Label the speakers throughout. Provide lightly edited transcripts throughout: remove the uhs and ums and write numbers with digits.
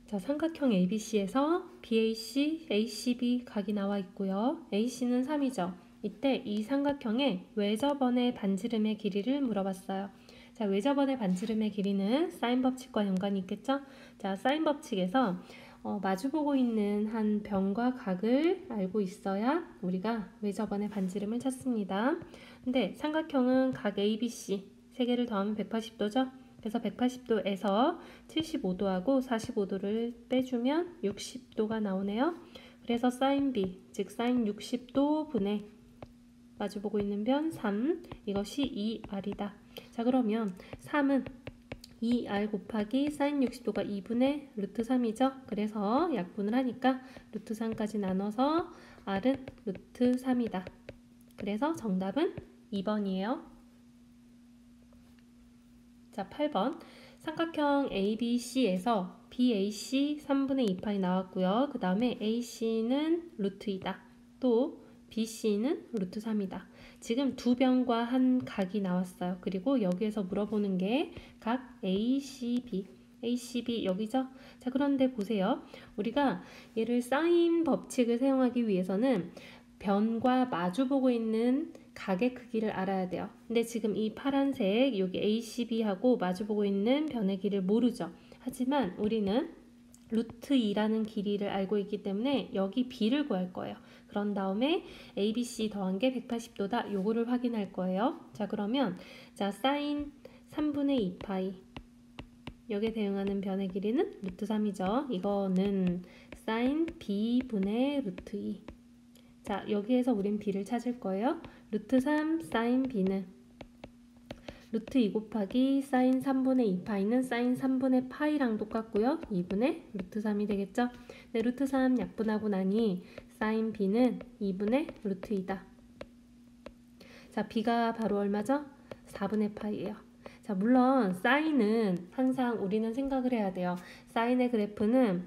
Speaker 1: 자, 삼각형 ABC에서 BAC, ACB 각이 나와 있고요. AC는 3이죠. 이때 이 삼각형의 외접원의 반지름의 길이를 물어봤어요. 자, 외접원의 반지름의 길이는 사인 법칙과 연관이 있겠죠? 자, 사인 법칙에서 마주보고 있는 한 변과 각을 알고 있어야 우리가 외접원의 반지름을 찾습니다. 근데 삼각형은 각 ABC 3개를 더하면 180도죠? 그래서 180도에서 75도하고 45도를 빼주면 60도가 나오네요. 그래서 사인 B, 즉 사인 60도 분의 마주보고 있는 변 3, 이것이 2R이다. 자, 그러면 3은 2R 곱하기 사인 60도가 2분의 루트 3이죠. 그래서 약분을 하니까 루트 3까지 나눠서 R은 루트 3이다. 그래서 정답은 2번이에요. 자, 8번. 삼각형 ABC에서 BAC 3분의 2파이 나왔고요. 그 다음에 AC는 루트 2다. 또 BC는 루트 3이다. 지금 두 변과 한 각이 나왔어요. 그리고 여기에서 물어보는 게 각 ACB. ACB 여기죠? 자, 그런데 보세요. 우리가 얘를 사인 법칙을 사용하기 위해서는 변과 마주보고 있는 각의 크기를 알아야 돼요. 근데 지금 이 파란색 여기 ACB하고 마주보고 있는 변의 길이를 모르죠. 하지만 우리는 루트 2라는 길이를 알고 있기 때문에 여기 B를 구할 거예요. 그런 다음에 ABC 더한 게 180도다. 요거를 확인할 거예요. 자, 그러면 자, 사인 3분의 2파이 여기에 대응하는 변의 길이는 루트 3이죠. 이거는 사인 B분의 루트 2. 자, 여기에서 우린 B를 찾을 거예요. 루트 3 사인 B는 루트 2 곱하기 사인 3분의 2파이는 사인 3분의 파이랑 똑같고요. 2분의 루트 3이 되겠죠. 네, 루트 3 약분하고 나니 사인 B는 2분의 루트 2다. 자, B가 바로 얼마죠? 4분의 파이예요. 자, 물론 사인은 항상 우리는 생각을 해야 돼요. 사인의 그래프는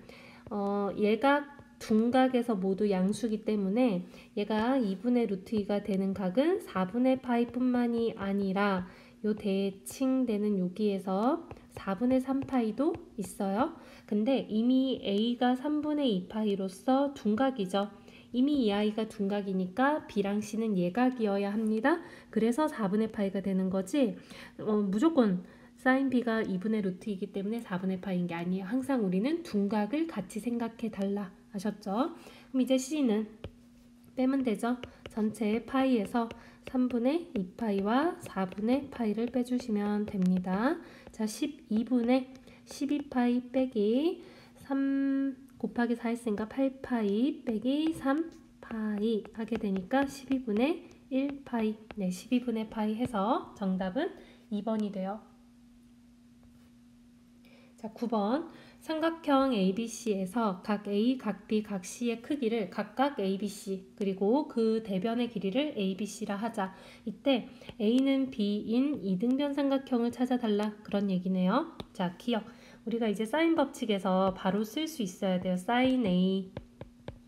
Speaker 1: 얘가 둔각에서 모두 양수기 때문에 얘가 2분의 루트 2가 되는 각은 4분의 파이 뿐만이 아니라 요 대칭되는 여기에서 4분의 3파이도 있어요. 근데 이미 A가 3분의 2파이로서 둔각이죠. 이미 이 아이가 둔각이니까 B랑 C는 예각이어야 합니다. 그래서 4분의 파이가 되는 거지 무조건 사인 B가 2분의 루트이기 때문에 4분의 파이인 게 아니에요. 항상 우리는 둔각을 같이 생각해 달라. 아셨죠? 그럼 이제 C는 빼면 되죠. 전체 파이에서 3분의 2파이와 4분의 파이를 빼주시면 됩니다. 자, 12분의 12파이 빼기 3 곱하기 4 했으니까 8파이 빼기 3파이 하게 되니까 12분의 1파이. 네, 12분의 파이 해서 정답은 2번이 돼요. 자, 9번. 삼각형 ABC에서 각 A, 각 B, 각 C의 크기를 각각 ABC 그리고 그 대변의 길이를 ABC라 하자. 이때 A는 B인 이등변 삼각형을 찾아달라 그런 얘기네요. 자, 기억. 우리가 이제 사인 법칙에서 바로 쓸 수 있어야 돼요. 사인 A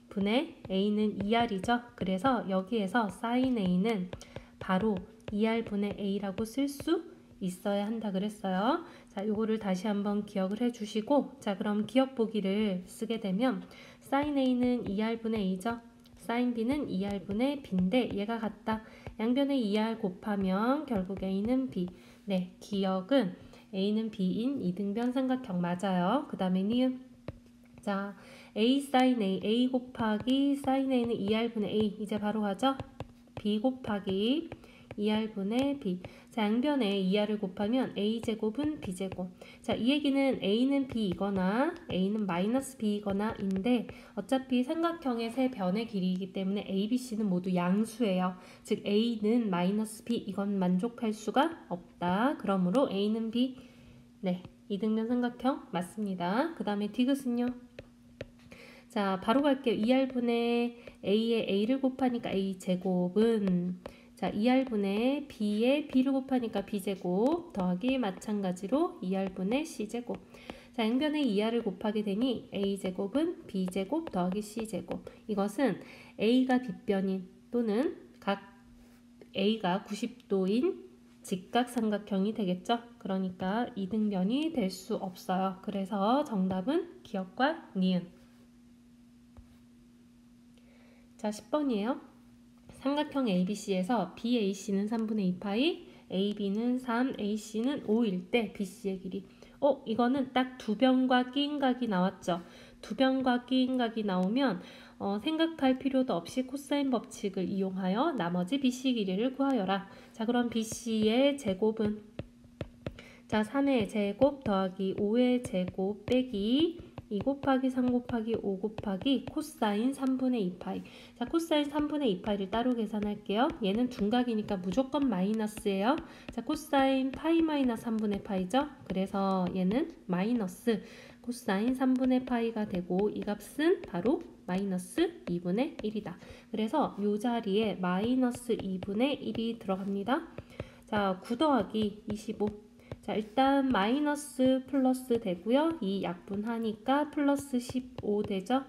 Speaker 1: 분의 A는 2R이죠. 그래서 여기에서 사인 A는 바로 2R분의 A라고 쓸 수 있어야 한다 그랬어요. 자, 요거를 다시 한번 기억을 해주시고, 자, 그럼 기억 보기를 쓰게 되면 사인 A는 2R분의 A죠. 사인 B는 2R분의 B인데 얘가 같다. 양변에 2R 곱하면 결국 A는 B. 네, 기억은 A는 B인 이등변 삼각형 맞아요. 그 다음에 니은. 자, A 사인 A, A 곱하기 사인 A는 2R분의 A. 이제 바로 가죠. B 곱하기 2R분의 B. 자, 양변에 2R을 곱하면 A제곱은 B제곱. 자, 이 얘기는 A는 B이거나 A는 마이너스 B이거나 인데 어차피 삼각형의 세 변의 길이이기 때문에 A, B, C는 모두 양수예요. 즉 A는 마이너스 B 이건 만족할 수가 없다. 그러므로 A는 B. 네, 이등변 삼각형 맞습니다. 그 다음에 디귿은요. 자, 바로 갈게요. 2R분의 A에 A를 곱하니까 A제곱은 자, 2R분의 B에 B를 곱하니까 B제곱 더하기 마찬가지로 2R분의 C제곱. 자, 양변에 2R을 곱하게 되니 A제곱은 B제곱 더하기 C제곱. 이것은 A가 뒷변인 또는 각 A가 90도인 직각삼각형이 되겠죠. 그러니까 이등변이 될 수 없어요. 그래서 정답은 기역과 니은. 자, 10번이에요. 삼각형 ABC에서 BAC는 3분의 2파이, AB는 3, AC는 5일 때 BC의 길이. 이거는 딱 두 변과 끼인각이 나왔죠. 두 변과 끼인각이 나오면 생각할 필요도 없이 코사인 법칙을 이용하여 나머지 BC 길이를 구하여라. 자, 그럼 BC의 제곱은, 자, 3의 제곱 더하기 5의 제곱 빼기 2 곱하기 3 곱하기 5 곱하기 코사인 3분의 2파이. 자, 코사인 3분의 2파이를 따로 계산할게요. 얘는 둔각이니까 무조건 마이너스예요. 자, 코사인 파이 마이너스 3분의 파이죠. 그래서 얘는 마이너스 코사인 3분의 파이가 되고 이 값은 바로 마이너스 2분의 1이다. 그래서 이 자리에 마이너스 2분의 1이 들어갑니다. 자, 9 더하기 25. 자, 일단 마이너스 플러스 되고요. 이 약분하니까 플러스 15 되죠.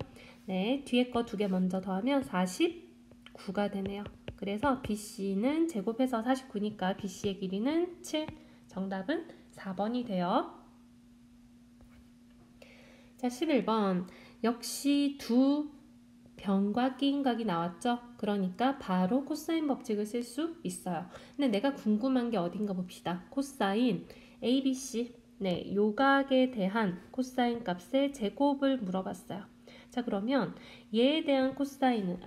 Speaker 1: 네, 뒤에 거 두 개 먼저 더하면 49가 되네요. 그래서 BC는 제곱해서 49니까 BC의 길이는 7. 정답은 4번이 돼요. 자, 11번. 역시 두 변과 끼인각이 나왔죠. 그러니까 바로 코사인 법칙을 쓸 수 있어요. 근데 내가 궁금한 게 어딘가 봅시다. 코사인 ABC, 네, 요각에 대한 코사인 값의 제곱을 물어봤어요. 자, 그러면 얘에 대한 코사인을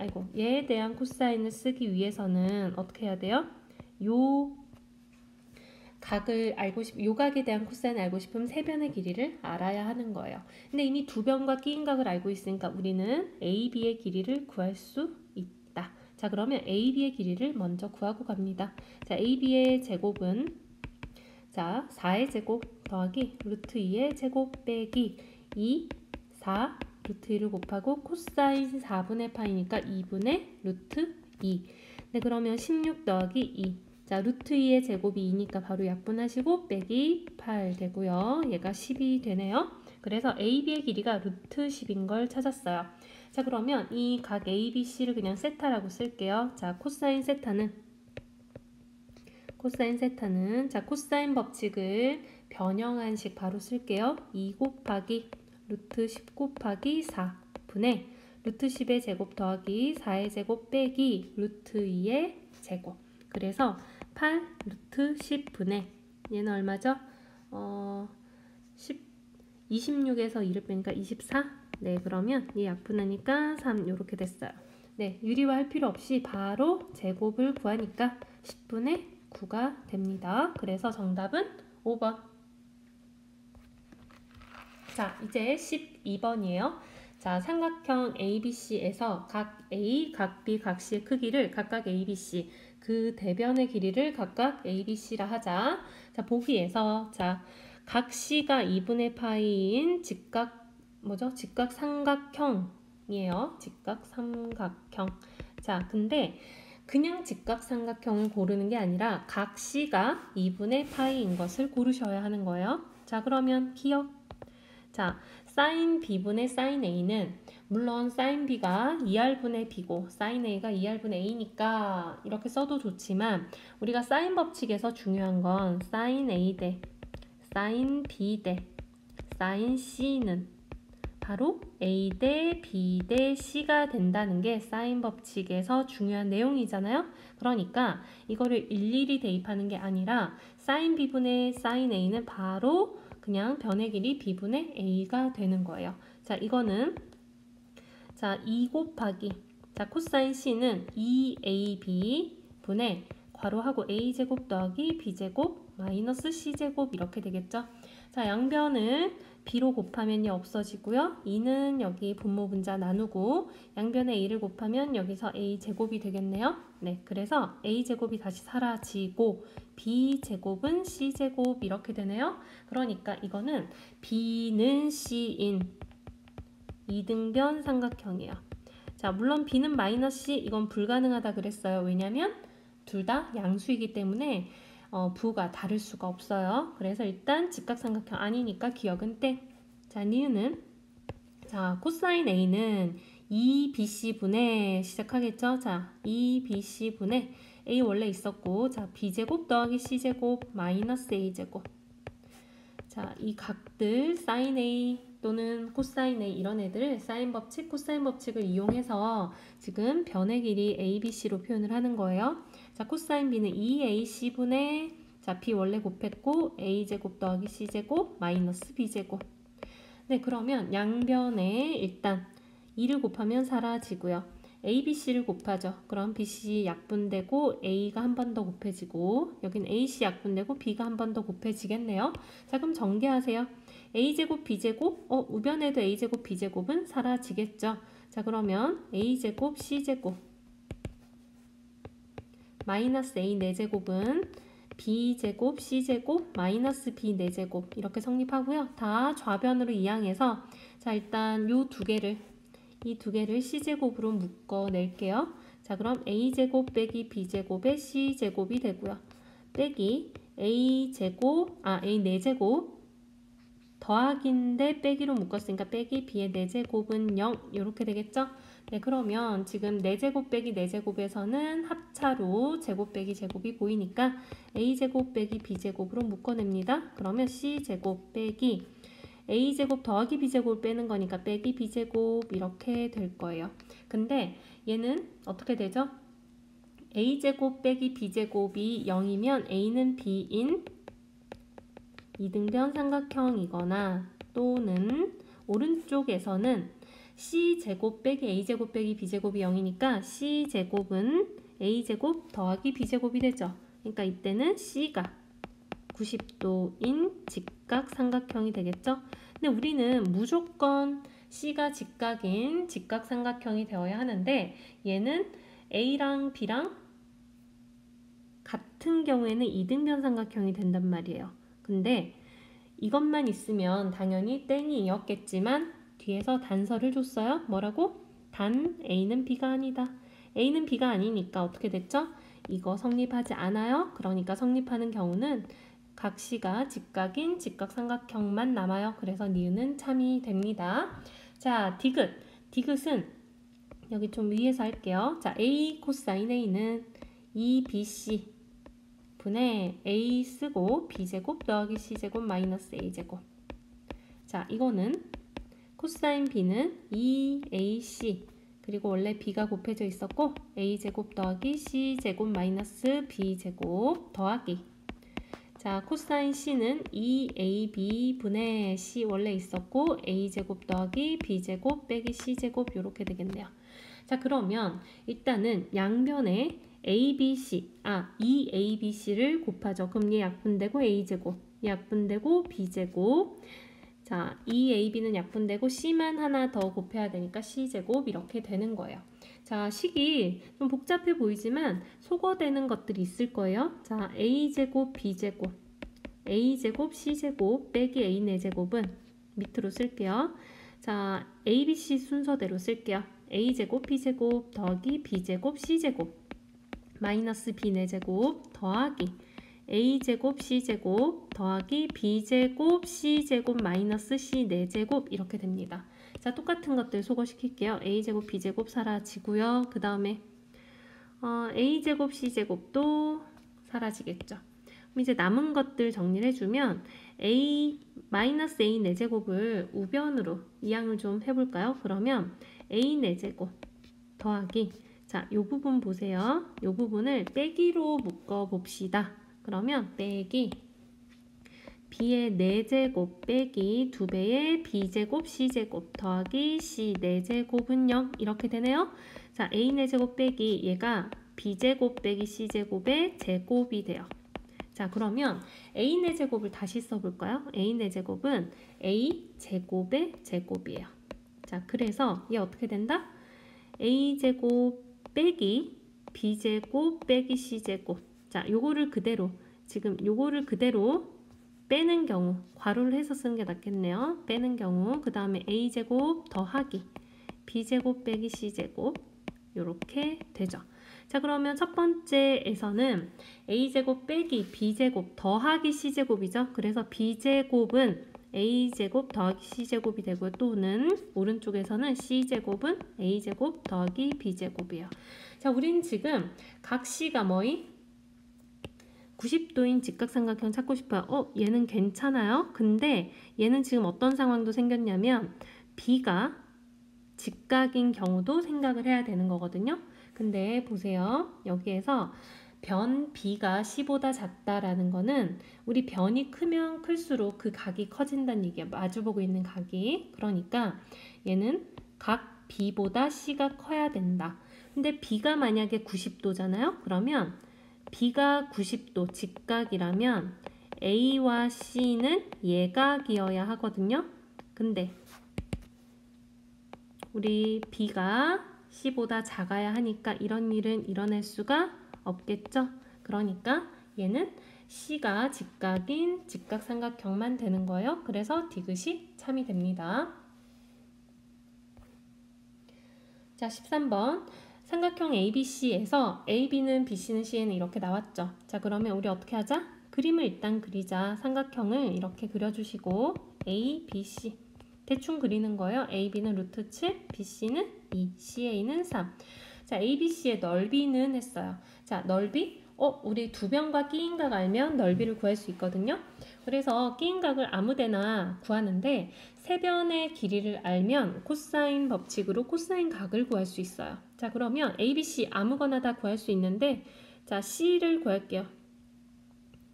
Speaker 1: 쓰기 위해서는 어떻게 해야 돼요? 요 각에 대한 코사인을 알고 싶으면 세 변의 길이를 알아야 하는 거예요. 근데 이미 두 변과 끼인 각을 알고 있으니까 우리는 AB의 길이를 구할 수 있다. 자, 그러면 AB의 길이를 먼저 구하고 갑니다. 자, AB의 제곱은, 자, 4의 제곱 더하기 루트 2의 제곱 빼기 2, 4, 루트 2를 곱하고 코사인 4분의 파이니까 2분의 루트 2. 네, 그러면 16 더하기 2. 자, 루트 2의 제곱이 2니까 바로 약분하시고 빼기 8 되고요. 얘가 10이 되네요. 그래서 AB의 길이가 루트 10인 걸 찾았어요. 자, 그러면 이 각 ABC를 그냥 세타라고 쓸게요. 자, 코사인 세타는 자, 코사인 법칙을 변형한 식 바로 쓸게요. 2 곱하기 루트 10 곱하기 4 분의 루트 10의 제곱 더하기 4의 제곱 빼기 루트 2의 제곱. 그래서 8 루트 10분의 얘는 얼마죠? 26에서 2를 빼니까 24. 네, 그러면 얘 약분하니까 3 이렇게 됐어요. 네, 유리화할 필요 없이 바로 제곱을 구하니까 10분의 9가 됩니다. 그래서 정답은 5번. 자, 이제 12번이에요. 자, 삼각형 ABC에서 각 A, 각 B, 각 C의 크기를 각각 ABC, 그 대변의 길이를 각각 ABC라 하자. 자, 보기에서, 자, 각 C가 2분의 파이인 직각삼각형이에요. 직각삼각형. 자, 근데 그냥 직각삼각형을 고르는 게 아니라 각 C가 2분의 파이인 것을 고르셔야 하는 거예요. 자, 그러면 기억. 자, 사인 B분의 사인 A는 물론 사인 B가 2R분의 B고 사인 A가 2R분의 A니까 이렇게 써도 좋지만 우리가 사인 법칙에서 중요한 건 사인 A 대 사인 B 대 사인 C는 바로 A 대 B 대 C가 된다는 게 사인 법칙에서 중요한 내용이잖아요. 그러니까 이거를 일일이 대입하는 게 아니라 사인 B분의 사인 A는 바로 그냥 변의 길이 B분의 A가 되는 거예요. 자, 이거는 자, 2 곱하기 자, 코사인 C는 2AB 분의 괄호하고 A제곱 더하기 B제곱 마이너스 C제곱 이렇게 되겠죠. 자, 양변을 B로 곱하면요 없어지고요. 2는 여기 분모 분자 나누고 양변에 A를 곱하면 여기서 A제곱이 되겠네요. 네, 그래서 A제곱이 다시 사라지고 B제곱은 C제곱 이렇게 되네요. 그러니까 이거는 B는 C인 이등변 삼각형이에요. 자, 물론 B는 마이너스 C 이건 불가능하다 그랬어요. 왜냐면 둘 다 양수이기 때문에 부가 다를 수가 없어요. 그래서 일단 직각삼각형 아니니까 기억은 땡. 자, 니은은 자, 코사인 A는 2BC분의 시작하겠죠? 자, 2BC분의 a 원래 있었고, 자 b제곱 더하기 c제곱 마이너스 a제곱. 자, 이 각들 사인 a 또는 코사인 a 이런 애들 사인 법칙, 코사인 법칙을 이용해서 지금 변의 길이 a, b, c로 표현을 하는 거예요. 자, 코사인 b는 2ac분의 자, b 원래 곱했고 a제곱 더하기 c제곱 마이너스 b제곱. 네, 그러면 양변에 일단 2를 곱하면 사라지고요. a, b, c를 곱하죠. 그럼 b, c 약분되고 a가 한 번 더 곱해지고 여긴 a, c 약분되고 b가 한 번 더 곱해지겠네요. 자, 그럼 전개하세요. a제곱 b제곱 우변에도 a제곱 b제곱은 사라지겠죠. 자, 그러면 a제곱 c제곱 마이너스 a 4제곱은 b제곱 c제곱 마이너스 b 4제곱 이렇게 성립하고요. 다 좌변으로 이항해서 자, 일단 요 두 개를 이 두 개를 c제곱으로 묶어낼게요. 자, 그럼 a제곱 빼기 b제곱의 c제곱이 되고요. 빼기 a제곱 a 4제곱 더하기인데 빼기로 묶었으니까 빼기 b의 4제곱은 0 이렇게 되겠죠? 네, 그러면 지금 4제곱 빼기 4제곱에서는 합차로 제곱 빼기 제곱이 보이니까 a제곱 빼기 b제곱으로 묶어냅니다. 그러면 c제곱 빼기 a제곱 더하기 b제곱을 빼는 거니까 빼기 b제곱 이렇게 될 거예요. 근데 얘는 어떻게 되죠? a제곱 빼기 b제곱이 0이면 a는 b인 이등변 삼각형이거나 또는 오른쪽에서는 c제곱 빼기 a제곱 빼기 b제곱이 0이니까 c제곱은 a제곱 더하기 b제곱이 되죠. 그러니까 이때는 c가 90도인 직각 삼각형이 되겠죠. 근데 우리는 무조건 c가 직각인 직각 삼각형이 되어야 하는데 얘는 a랑 b랑 같은 경우에는 이등변 삼각형이 된단 말이에요. 근데 이것만 있으면 당연히 땡이었겠지만 뒤에서 단서를 줬어요. 뭐라고? 단 A는 B가 아니다. A는 B가 아니니까 어떻게 됐죠? 이거 성립하지 않아요. 그러니까 성립하는 경우는 각 C가 직각인 직각삼각형만 남아요. 그래서 니은은 참이 됩니다. 자, 디귿. 디귿은 여기 좀 위에서 할게요. 자, A 코사인 A는 2BC 분의 A 쓰고 B제곱 더하기 C제곱 마이너스 A제곱. 자, 이거는 코사인 B는 2AC 그리고 원래 B가 곱해져 있었고 A제곱 더하기 C제곱 마이너스 B제곱 더하기. 자, 코사인 C는 2AB 분의 C 원래 있었고 A제곱 더하기 B제곱 빼기 C제곱 이렇게 되겠네요. 자, 그러면 일단은 양변에 ABC, 이 ABC를 곱하죠. 그럼 얘 약분되고 A제곱, 얘 약분되고 B제곱. 자, 이 AB는 약분되고 C만 하나 더 곱해야 되니까 C제곱 이렇게 되는 거예요. 자, 식이 좀 복잡해 보이지만 소거되는 것들이 있을 거예요. 자, A제곱, B제곱, A제곱, C제곱 빼기 A 4제곱은 밑으로 쓸게요. 자, ABC 순서대로 쓸게요. A제곱, B제곱 더하기 B제곱, C제곱 마이너스 B 4제곱 더하기 A제곱 C제곱 더하기 B제곱 C제곱 마이너스 C 4제곱 이렇게 됩니다. 자, 똑같은 것들 소거시킬게요. A제곱 B제곱 사라지고요. 그 다음에 A제곱 C제곱도 사라지겠죠. 그럼 이제 남은 것들 정리를 해주면 A 마이너스 A 4제곱을 우변으로 이항을 좀 해볼까요? 그러면 A 4제곱 더하기 자, 요 부분 보세요. 요 부분을 빼기로 묶어 봅시다. 그러면 빼기 B의 4제곱 빼기 2배의 B제곱 C제곱 더하기 C 4제곱은 0 이렇게 되네요. 자, A 4제곱 빼기 얘가 B제곱 빼기 C제곱의 제곱이 돼요. 자, 그러면 A 4제곱을 다시 써볼까요? A 4제곱은 A 제곱의 제곱이에요. 자, 그래서 얘 어떻게 된다? A제곱 빼기 B제곱 빼기 C제곱. 자, 요거를 그대로 지금 요거를 그대로 빼는 경우 괄호를 해서 쓰는 게 낫겠네요. 빼는 경우 그 다음에 A제곱 더하기 B제곱 빼기 C제곱 요렇게 되죠. 자, 그러면 첫 번째에서는 A제곱 빼기 B제곱 더하기 C제곱이죠. 그래서 B제곱은 A제곱 더하기 C제곱이 되고요. 또는 오른쪽에서는 C제곱은 A제곱 더하기 B제곱이에요. 자, 우린 지금 각 C가 뭐이? 90도인 직각삼각형 찾고 싶어요. 얘는 괜찮아요. 근데 얘는 지금 어떤 상황도 생겼냐면 B가 직각인 경우도 생각을 해야 되는 거거든요. 근데 보세요. 여기에서 변 B가 C보다 작다라는 거는 우리 변이 크면 클수록 그 각이 커진다는 얘기야. 마주보고 있는 각이. 그러니까 얘는 각 B보다 C가 커야 된다. 근데 B가 만약에 90도잖아요. 그러면 B가 90도 직각이라면 A와 C는 예각이어야 하거든요. 근데 우리 B가 C보다 작아야 하니까 이런 일은 일어날 수가 없겠죠. 그러니까 얘는 C가 직각인 직각삼각형만 되는 거예요. 그래서 디귿이 참이 됩니다. 자, 13번. 삼각형 ABC에서 AB는 BC는 C는 이렇게 나왔죠. 자, 그러면 우리 어떻게 하자? 그림을 일단 그리자. 삼각형을 이렇게 그려주시고 A, B, C 대충 그리는 거예요. AB는 루트 7, BC는 2, CA는 3. 자, ABC의 넓이는 했어요. 자, 넓이? 우리 두 변과 끼인각 알면 넓이를 구할 수 있거든요. 그래서 끼인각을 아무데나 구하는데 세 변의 길이를 알면 코사인 법칙으로 코사인 각을 구할 수 있어요. 자, 그러면 ABC 아무거나 다 구할 수 있는데 자, C를 구할게요.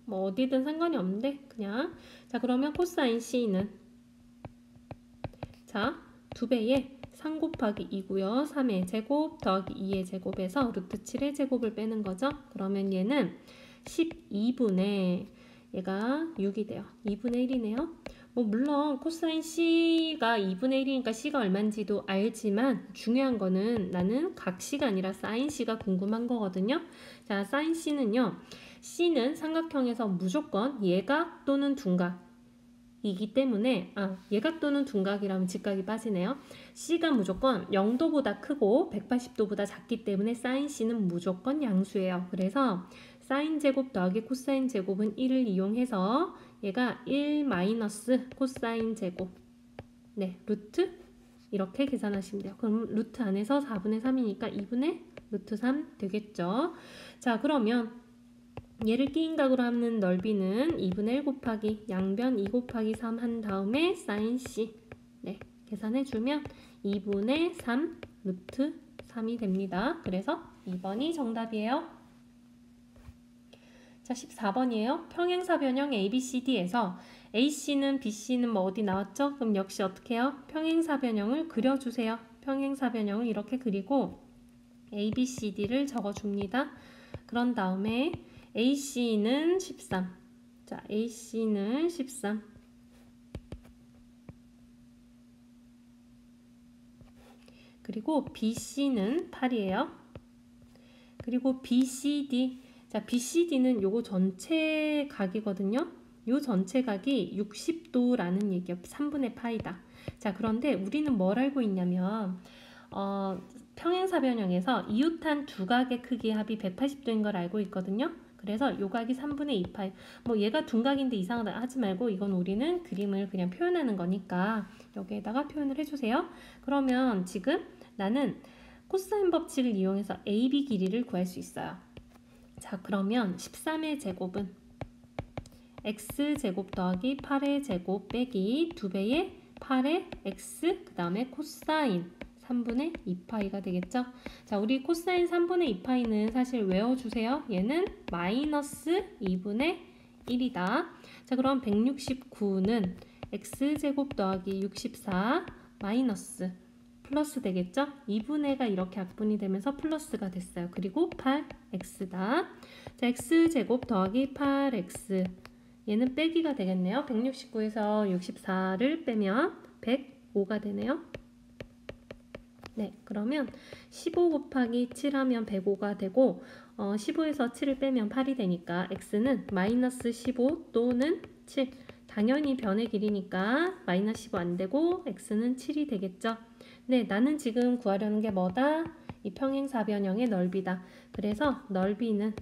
Speaker 1: 뭐 어디든 상관이 없는데 그냥 자, 그러면 코사인 C는 자, 2배의 3 곱하기 2고요. 3의 제곱 더하기 2의 제곱에서 루트 7의 제곱을 빼는 거죠. 그러면 얘는 12분의 얘가 6이 돼요. 2분의 1이네요. 뭐 물론 코사인 C가 2분의 1이니까 C가 얼마인지도 알지만 중요한 거는 나는 각 C가 아니라 사인 C가 궁금한 거거든요. 자, 사인 C는요. C는 삼각형에서 무조건 예각 또는 둔각 이기 때문에 예각 또는 둔각이라면 직각이 빠지네요. C가 무조건 0도보다 크고 180도보다 작기 때문에 사인 C는 무조건 양수예요. 그래서 사인 제곱 더하기 코사인 제곱은 1을 이용해서 얘가 1 마이너스 코사인 제곱 네, 루트 이렇게 계산하시면 돼요. 그럼 루트 안에서 4분의 3이니까 2분의 루트 3 되겠죠. 자, 그러면 얘를 끼인각으로 하는 넓이는 2분의 1 곱하기 양변 2 곱하기 3 한 다음에 사인 C 네, 계산해주면 2분의 3 루트 3이 됩니다. 그래서 2번이 정답이에요. 자, 14번이에요. 평행사변형 ABCD에서 AC는 BC는 뭐 어디 나왔죠? 그럼 역시 어떻게 해요? 평행사변형을 그려주세요. 평행사변형을 이렇게 그리고 ABCD를 적어줍니다. 그런 다음에 AC는 13. 자, AC는 13. 그리고 BC는 8이에요. 그리고 BCD. 자, BCD는 요거 전체 각이거든요. 요 전체 각이 60도라는 얘기예요. 3분의 파이다. 자, 그런데 우리는 뭘 알고 있냐면 평행사변형에서 이웃한 두 각의 크기 합이 180도인 걸 알고 있거든요. 그래서 요 각이 3분의 2파이. 뭐 얘가 둔각인데 이상하다 하지 말고 이건 우리는 그림을 그냥 표현하는 거니까 여기에다가 표현을 해주세요. 그러면 지금 나는 코사인 법칙을 이용해서 AB 길이를 구할 수 있어요. 자, 그러면 13의 제곱은 x제곱 더하기 8의 제곱 빼기 2배의 8의 x 그 다음에 코사인 3분의 2파이가 되겠죠. 자, 우리 코사인 3분의 2파이는 사실 외워주세요. 얘는 마이너스 2분의 1이다. 자, 그럼 169는 x제곱 더하기 64 마이너스 플러스 되겠죠? 2분의가 이렇게 약분이 되면서 플러스가 됐어요. 그리고 8x다. 자, x제곱 더하기 8x 얘는 빼기가 되겠네요. 169에서 64를 빼면 105가 되네요. 네, 그러면 15 곱하기 7 하면 105가 되고 15에서 7을 빼면 8이 되니까 x는 마이너스 15 또는 7 당연히 변의 길이니까 마이너스 15 안 되고 x는 7이 되겠죠. 네, 나는 지금 구하려는 게 뭐다? 이 평행사변형의 넓이다. 그래서 넓이는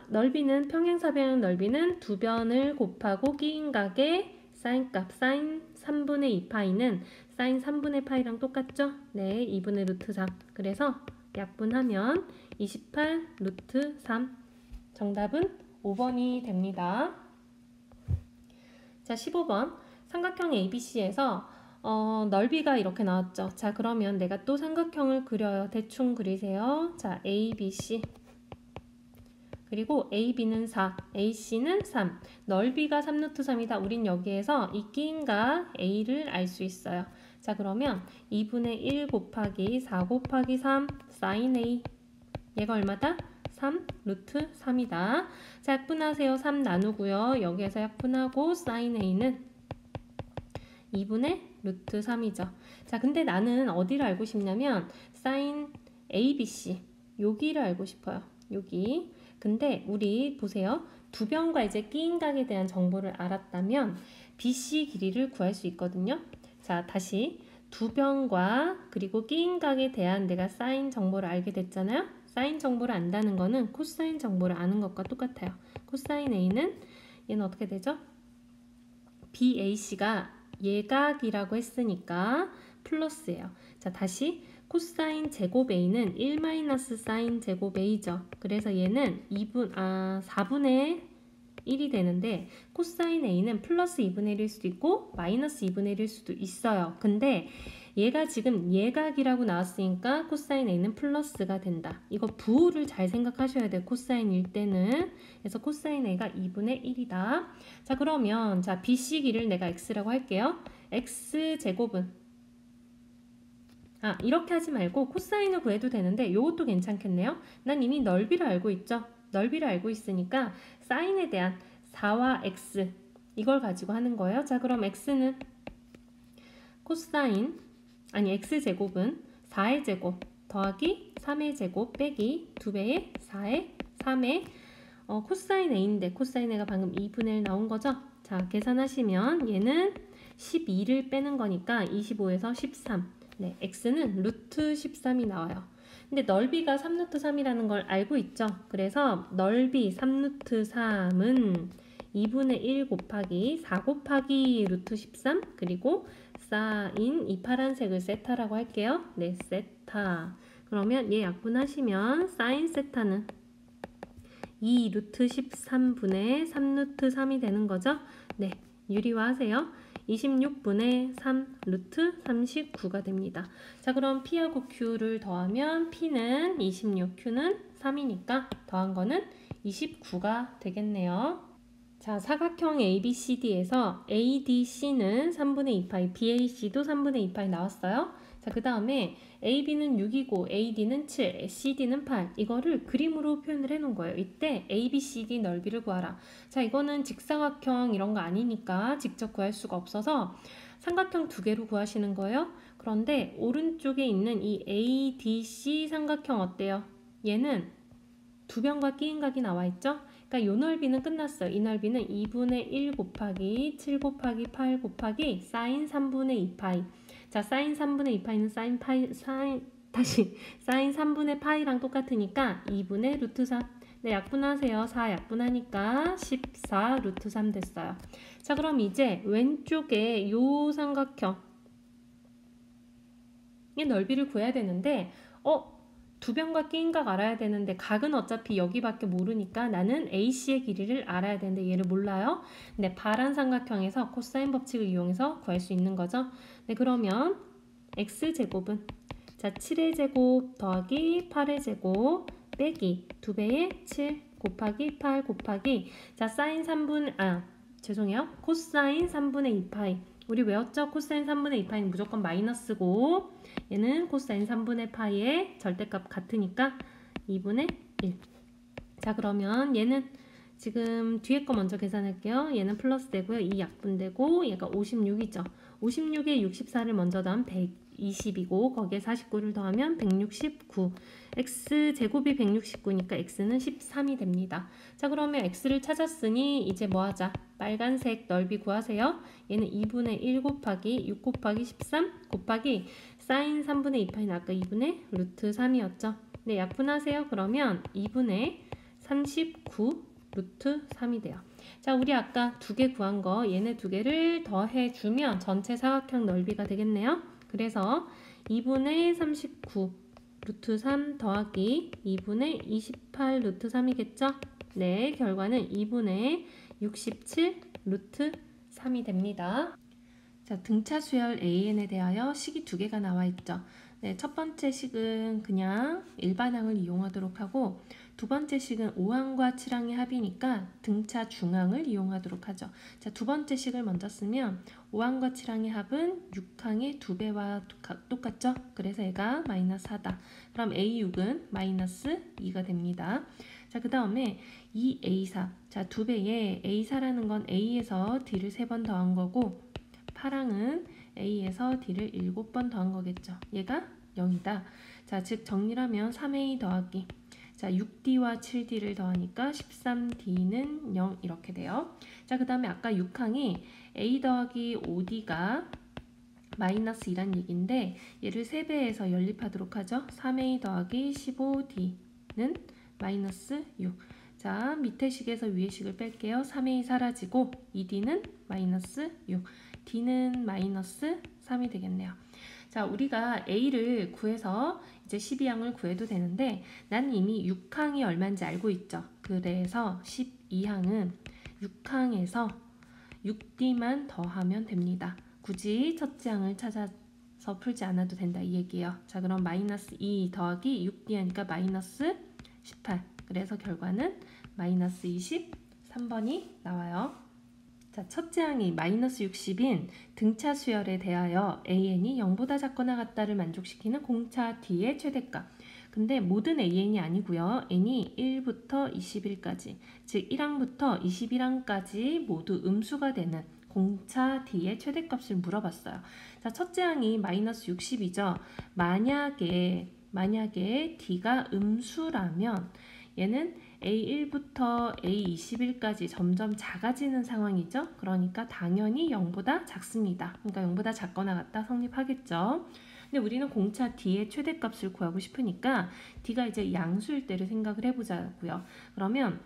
Speaker 1: 넓이는 평행사변형 넓이는 두 변을 곱하고 끼인각의 사인값 사인 3분의 2파이는 사인 3분의 파이랑 똑같죠? 네, 2분의 루트 3. 그래서 약분하면 28 루트 3. 정답은 5번이 됩니다. 자, 15번. 삼각형 ABC에서 넓이가 이렇게 나왔죠. 자, 그러면 내가 또 삼각형을 그려요. 대충 그리세요. 자, ABC. 그리고 AB는 4, AC는 3. 넓이가 3루트 3이다. 우린 여기에서 이 끼인가 A를 알 수 있어요. 자, 그러면 2분의 1 곱하기 4 곱하기 3 sin A. 얘가 얼마다? 3 루트 3이다. 자, 약분하세요. 3 나누고요. 여기에서 약분하고 sin A는 2분의 루트 3이죠. 자, 근데 나는 어디를 알고 싶냐면 sin ABC 여기를 알고 싶어요. 여기. 근데 우리 보세요. 두 변과 이제 끼인각에 대한 정보를 알았다면 BC 길이를 구할 수 있거든요. 자, 다시 두 변과 그리고 끼인각에 대한 내가 사인 정보를 알게 됐잖아요. 사인 정보를 안다는 거는 코사인 정보를 아는 것과 똑같아요. 코사인 A는 얘는 어떻게 되죠? BAC가 예각이라고 했으니까 플러스예요. 자, 다시 코사인 제곱 A는 1 마이너스 사인 제곱 A죠. 그래서 얘는 4분의 1이 되는데 코사인 A는 플러스 2분의 1일 수도 있고 마이너스 2분의 1일 수도 있어요. 근데 얘가 지금 예각이라고 나왔으니까 코사인 A는 플러스가 된다. 이거 부호를 잘 생각하셔야 돼요. 코사인일 때는. 그래서 코사인 A가 2분의 1이다. 자, 그러면 자 BC 길이를 내가 X라고 할게요. X제곱은 이렇게 하지 말고 코사인을 구해도 되는데 이것도 괜찮겠네요. 난 이미 넓이를 알고 있죠. 넓이를 알고 있으니까 사인에 대한 4와 X 이걸 가지고 하는 거예요. 자, 그럼 X는 X제곱은 4의 제곱 더하기 3의 제곱 빼기 2배의 4의 3의 코사인 A인데 코사인 A가 방금 2분의 1 나온 거죠. 자, 계산하시면 얘는 12를 빼는 거니까 25에서 13. 네, X는 루트 13이 나와요. 근데 넓이가 3루트 3이라는 걸 알고 있죠. 그래서 넓이 3루트 3은 2분의 1 곱하기 4 곱하기 루트 13 그리고 사인 이 파란색을 세타라고 할게요. 네, 세타. 그러면 얘 약분하시면 사인 세타는 2 루트 13분의 3 루트 3이 되는 거죠. 네, 유리화하세요. 26분의 3 루트 39가 됩니다. 자, 그럼 P하고 Q를 더하면 P는 26, Q는 3이니까 더한 거는 29가 되겠네요. 자, 사각형 ABCD에서 ADC는 3분의 2파이, BAC도 3분의 2파이 나왔어요. 자, 그 다음에 AB는 6이고 AD는 7, CD는 8 이거를 그림으로 표현을 해놓은 거예요. 이때 ABCD 넓이를 구하라. 자, 이거는 직사각형 이런 거 아니니까 직접 구할 수가 없어서 삼각형 두 개로 구하시는 거예요. 그런데 오른쪽에 있는 이 ADC 삼각형 어때요? 얘는 두 변과 끼인각이 나와 있죠? 그러니까 이 넓이는 끝났어요. 이 넓이는 2분의 1 곱하기 7 곱하기 8 곱하기 사인 3분의 2파이. 자, 사인 3분의 2파이는 사인 3분의 파이랑 똑같으니까 2분의 루트 3. 네, 약분하세요. 4 약분하니까 14 루트 3 됐어요. 자, 그럼 이제 왼쪽에 요 삼각형 이 넓이를 구해야 되는데 두 변과 끼인각 알아야 되는데 각은 어차피 여기밖에 모르니까 나는 AC의 길이를 알아야 되는데 얘를 몰라요. 근데 파란 삼각형에서 코사인 법칙을 이용해서 구할 수 있는 거죠. 네, 그러면 X제곱은 자 7의 제곱 더하기 8의 제곱 빼기 2배의 7 곱하기 8 곱하기 자 사인 3분의 코사인 3분의 2파이 우리 외웠죠? 코사인 3분의 2파이는 무조건 마이너스고 얘는 코사인 3분의 파이의 절대값 같으니까 2분의 1. 자, 그러면 얘는 지금 뒤에 거 먼저 계산할게요. 얘는 플러스 되고요. 이 약분되고 얘가 56이죠. 56에 64를 먼저 더하면 120이고 거기에 49를 더하면 169. x제곱이 169니까 x는 13이 됩니다. 자, 그러면 x를 찾았으니 이제 뭐 하자? 빨간색 넓이 구하세요. 얘는 2분의 1 곱하기 6 곱하기 13 곱하기 사인 3분의 2파이는 아까 2분의 루트 3이었죠. 네, 약분하세요. 그러면 2분의 39 루트 3이 돼요. 자, 우리 아까 두 개 구한 거 얘네 두 개를 더해주면 전체 사각형 넓이가 되겠네요. 그래서 2분의 39 루트 3 더하기 2분의 28 루트 3이겠죠? 네, 결과는 2분의 67 루트 3이 됩니다. 자, 등차 수열 AN에 대하여 식이 두 개가 나와 있죠. 네, 첫 번째 식은 그냥 일반항을 이용하도록 하고 두 번째 식은 5항과 7항의 합이니까 등차 중항을 이용하도록 하죠. 자, 두 번째 식을 먼저 쓰면 5항과 7항의 합은 6항의 2배와 똑같죠? 그래서 얘가 마이너스 4다. 그럼 A6은 마이너스 2가 됩니다. 자, 그 다음에 2A4. 자, 2배에 A4라는 건 A에서 D를 3번 더한 거고 8항은 A에서 D를 7번 더한 거겠죠. 얘가 0이다. 자, 즉 정리하면 3A 더하기 자 6D와 7D를 더하니까 13D는 0 이렇게 돼요. 자, 그 다음에 아까 6항이 A 더하기 5D가 마이너스 2란 얘기인데 얘를 3배에서 연립하도록 하죠. 3A 더하기 15D는 마이너스 6. 자, 밑에 식에서 위에 식을 뺄게요. 3A 사라지고 2D는 마이너스 6. D는 마이너스 3이 되겠네요. 자, 우리가 A를 구해서 이제 12항을 구해도 되는데 난 이미 6항이 얼마인지 알고 있죠. 그래서 12항은 6항에서 6D만 더하면 됩니다. 굳이 첫째 항을 찾아서 풀지 않아도 된다 이 얘기예요. 자, 그럼 마이너스 2 더하기 6D 하니까 마이너스 18. 그래서 결과는 마이너스 23번이 나와요. 자, 첫째 항이 마이너스 60인 등차 수열에 대하여 AN이 0보다 작거나 같다를 만족시키는 공차 D의 최대값. 근데 모든 AN이 아니고요. N이 1부터 21까지, 즉 1항부터 21항까지 모두 음수가 되는 공차 D의 최대값을 물어봤어요. 자, 첫째 항이 마이너스 60이죠. 만약에 D가 음수라면 얘는 A1부터 A21까지 점점 작아지는 상황이죠. 그러니까 당연히 0보다 작습니다. 그러니까 0보다 작거나 같다 성립하겠죠. 근데 우리는 공차 D의 최대값을 구하고 싶으니까 D가 이제 양수일 때를 생각을 해보자고요. 그러면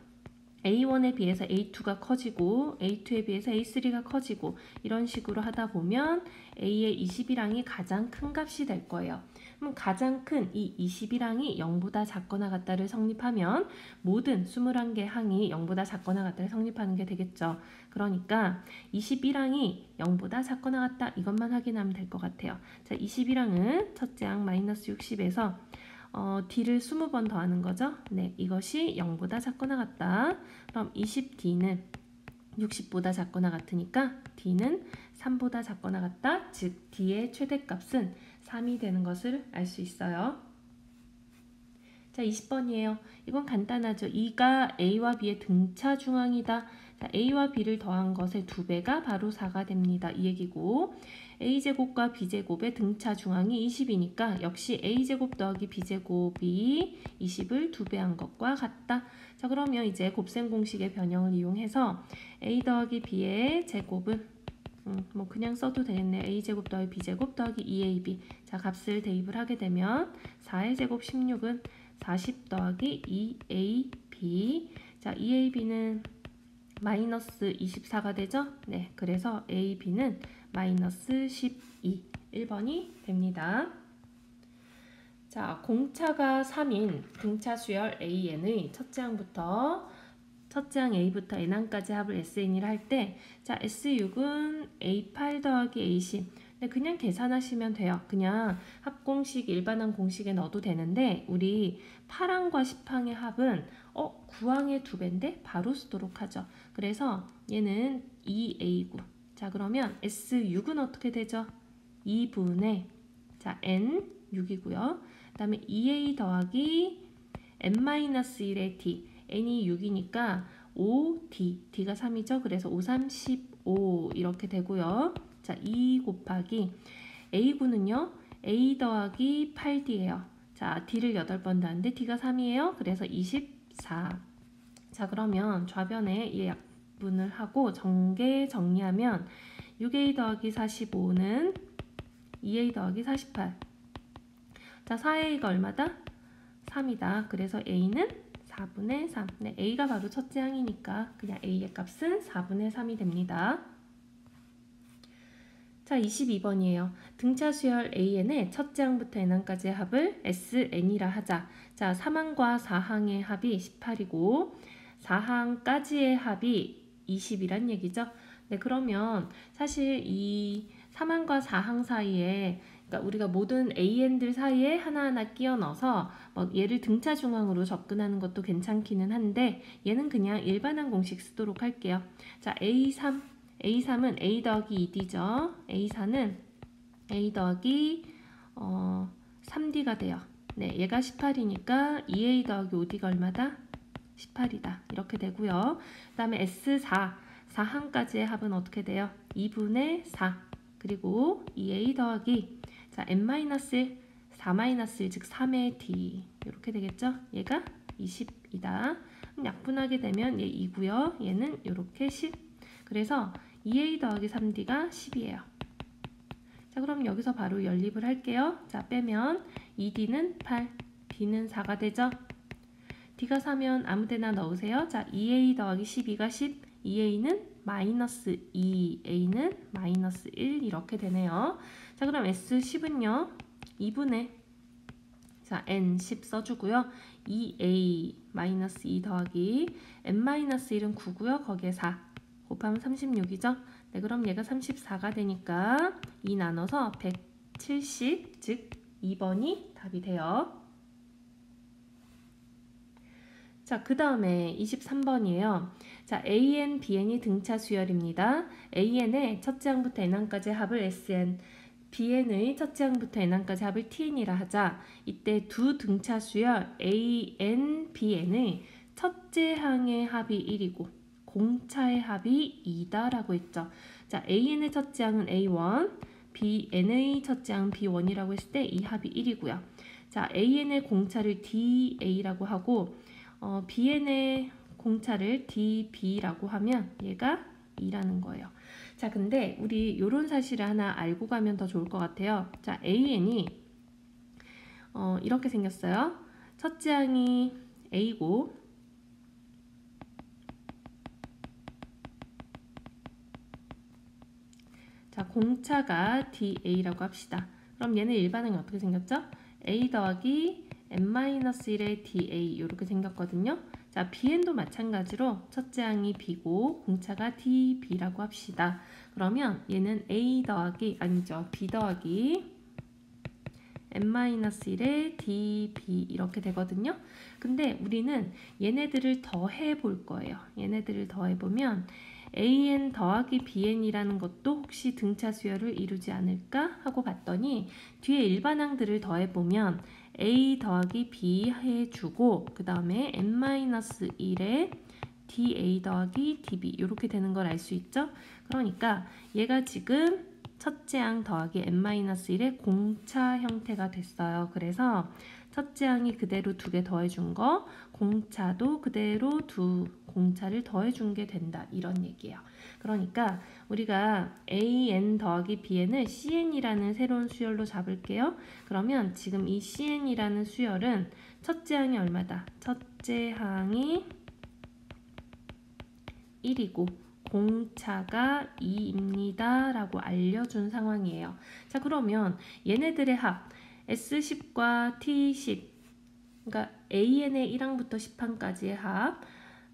Speaker 1: A1에 비해서 A2가 커지고 A2에 비해서 A3가 커지고 이런 식으로 하다 보면 A의 21항이 가장 큰 값이 될 거예요. 그럼 가장 큰 이 21항이 0보다 작거나 같다를 성립하면 모든 21개 항이 0보다 작거나 같다를 성립하는 게 되겠죠. 그러니까 21항이 0보다 작거나 같다 이것만 확인하면 될 것 같아요. 자, 21항은 첫째 항 마이너스 60에서 D를 20번 더하는 거죠. 네, 이것이 0보다 작거나 같다. 그럼 20D는 60보다 작거나 같으니까 D는 3보다 작거나 같다. 즉 D의 최대값은 3이 되는 것을 알 수 있어요. 자, 20번이에요. 이건 간단하죠. 2가 A와 B의 등차 중항이다. 자, A와 B를 더한 것의 2배가 바로 4가 됩니다. 이 얘기고 A제곱과 B제곱의 등차 중항이 20이니까 역시 A제곱 더하기 B제곱이 20을 2배한 것과 같다. 자, 그러면 이제 곱셈 공식의 변형을 이용해서 A 더하기 B의 제곱은 뭐 그냥 써도 되겠네요. A제곱 더하기 B제곱 더하기 2AB. 자, 값을 대입을 하게 되면 4의 제곱 16은 40 더하기 2AB. 자, 2AB는 마이너스 24가 되죠? 네, 그래서 AB는 마이너스 12. 1번이 됩니다. 자, 공차가 3인 등차 수열 AN의 첫째 항 A부터 N항까지 합을 SN이라 할 때, 자, S6은 A8 더하기 A10. 네, 그냥 계산하시면 돼요. 그냥 합공식, 일반항 공식에 넣어도 되는데, 우리 8항과 10항의 합은 9항의 2배인데 바로 쓰도록 하죠. 그래서 얘는 2A9. 자, 그러면 S6은 어떻게 되죠? 2분의, 자, N6이고요. 그 다음에 2A 더하기 N-1의 D. n이 6이니까 5D, D가 3이죠. 그래서 5, 3, 15 이렇게 되고요. 자, 2 곱하기 A9는요. A 더하기 8D예요. 자, D를 8번 더하는데 D가 3이에요. 그래서 24. 자, 그러면 좌변에 이 약분을 하고 정리하면 6A 더하기 45는 2A 더하기 48. 자, 4A가 얼마다? 3이다. 그래서 A는 4분의 3. 네, A가 바로 첫째 항이니까 그냥 A의 값은 4분의 3이 됩니다. 자, 22번이에요. 등차 수열 AN의 첫째 항부터 n항까지의 합을 SN이라 하자. 자, 3항과 4항의 합이 18이고 4항까지의 합이 20이란 얘기죠. 네, 그러면 사실 이 3항과 4항 사이에 그러니까 우리가 모든 AN들 사이에 하나하나 끼워 넣어서 뭐 얘를 등차 중항으로 접근하는 것도 괜찮기는 한데 얘는 그냥 일반항 공식 쓰도록 할게요. 자, A3은 A 더하기 2D죠. A4는 A 더하기 3D가 돼요. 네, 얘가 18이니까 2A 더하기 5D가 얼마다? 18이다. 이렇게 되고요. 그 다음에 S4, 4항까지의 합은 어떻게 돼요? 2분의 4. 그리고 2A 더하기 자, n-1, 4-1, 즉 3의 D. 이렇게 되겠죠? 얘가 20이다. 약분하게 되면 얘 2고요. 얘는 이렇게 10. 그래서 2A 더하기 3D가 10이에요. 자, 그럼 여기서 바로 연립을 할게요. 자, 빼면 2D는 8, D는 4가 되죠? D가 4면 아무데나 넣으세요. 자, 2A 더하기 12가 10, 2A는 마이너스 2, A는 마이너스 1 이렇게 되네요. 자, 그럼 S10은요. 2분의 자, N10 써주고요. 2A 마이너스 2 더하기 N-1은 9고요. 거기에 4 곱하면 36이죠. 네, 그럼 얘가 34가 되니까 2 나눠서 170, 즉 2번이 답이 돼요. 자, 그 다음에 23번이에요. 자, AN, BN이 등차 수열입니다. AN의 첫째 항부터 n항까지 합을 SN, BN의 첫째 항부터 n항까지 합을 TN이라 하자. 이때 두 등차 수열 AN, BN의 첫째 항의 합이 1이고 공차의 합이 2다라고 했죠. 자, AN의 첫째 항은 A1, BN의 첫째 항은 B1이라고 했을 때 이 합이 1이고요. 자, AN의 공차를 DA라고 하고 BN의 공차를 DB라고 하면 얘가 2라는 거예요. 자, 근데 우리 이런 사실을 하나 알고 가면 더 좋을 것 같아요. 자, AN이 이렇게 생겼어요. 첫째 항이 A고 자, 공차가 DA라고 합시다. 그럼 얘는 일반항이 어떻게 생겼죠? A 더하기 n-1의 DA 이렇게 생겼거든요. 자, BN도 마찬가지로 첫째 항이 B고 공차가 DB라고 합시다. 그러면 얘는 A 더하기 아니죠. B 더하기 n-1의 DB 이렇게 되거든요. 근데 우리는 얘네들을 더해 볼 거예요. 얘네들을 더해 보면 AN 더하기 BN이라는 것도 혹시 등차 수열을 이루지 않을까 하고 봤더니 뒤에 일반항들을 더해보면 A 더하기 B 해주고 그 다음에 n-1에 DA 더하기 DB 이렇게 되는 걸 알 수 있죠? 그러니까 얘가 지금 첫째 항 더하기 n-1의 공차 형태가 됐어요. 그래서 첫째 항이 그대로 2개 더해준 거, 공차도 그대로 공차를 더해준 게 된다. 이런 얘기예요. 그러니까 우리가 AN 더하기 BN을 CN이라는 새로운 수열로 잡을게요. 그러면 지금 이 CN이라는 수열은 첫째 항이 얼마다? 첫째 항이 1이고 공차가 2입니다. 라고 알려준 상황이에요. 자, 그러면 얘네들의 합 S10과 T10 그러니까 AN의 1항부터 10항까지의 합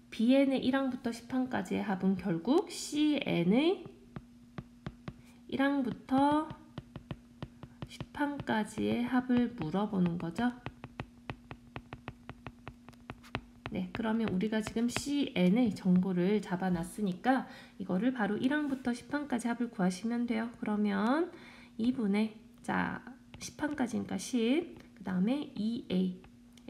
Speaker 1: BN의 1항부터 10항까지의 합은 결국 CN의 1항부터 10항까지의 합을 물어보는 거죠. 네, 그러면 우리가 지금 CN의 정보를 잡아놨으니까 이거를 바로 1항부터 10항까지 합을 구하시면 돼요. 그러면 2분의 자 10항까지니까 10, 그 다음에 2A,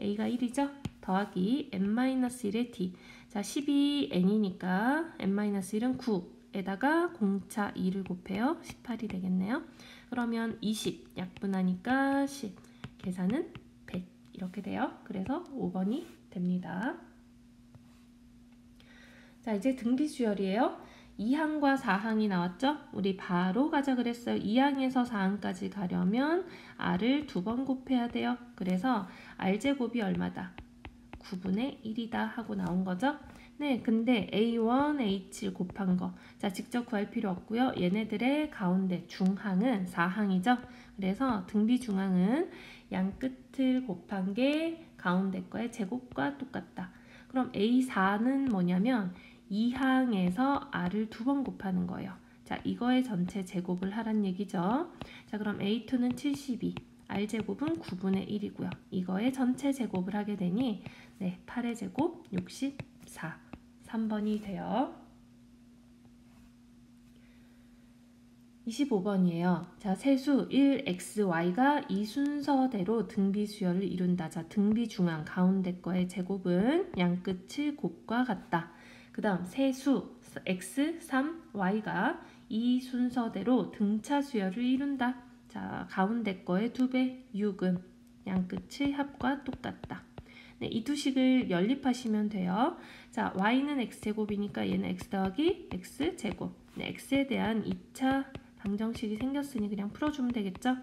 Speaker 1: A가 1이죠? 더하기 n-1의 D. 자, 12n이니까 n-1은 9에다가 공차 2를 곱해요. 18이 되겠네요. 그러면 20 약분하니까 10, 계산은 100 이렇게 돼요. 그래서 5번이 됩니다. 자, 이제 등비수열이에요. 2항과 4항이 나왔죠? 우리 바로 가자 그랬어요. 2항에서 4항까지 가려면 R을 2번 곱해야 돼요. 그래서 R제곱이 얼마다? 9분의 1이다 하고 나온 거죠? 네, 근데 A1, A7 곱한 거. 자, 직접 구할 필요 없고요. 얘네들의 가운데 중항은 4항이죠. 그래서 등비 중항은 양 끝을 곱한 게 가운데 거의 제곱과 똑같다. 그럼 A4는 뭐냐면 2항에서 R을 2번 곱하는 거예요. 자, 이거의 전체 제곱을 하란 얘기죠. 자, 그럼 A2는 72. R제곱은 9분의 1이고요. 이거의 전체 제곱을 하게 되니 네, 8의 제곱 64. 3번이 돼요. 25번이에요. 자, 세수 1xy가 이 순서대로 등비 수열을 이룬다. 자, 등비 중앙 가운데 거의 제곱은 양 끝을 곱과 같다. 그 다음 세수 x, 3, y가 이 순서대로 등차 수열을 이룬다. 자, 가운데 거의 2배 6은 양 끝의 합과 똑같다. 네, 이 두 식을 연립하시면 돼요. 자, y는 x제곱이니까 얘는 x 더하기 x제곱. 네, x에 대한 2차 방정식이 생겼으니 그냥 풀어주면 되겠죠?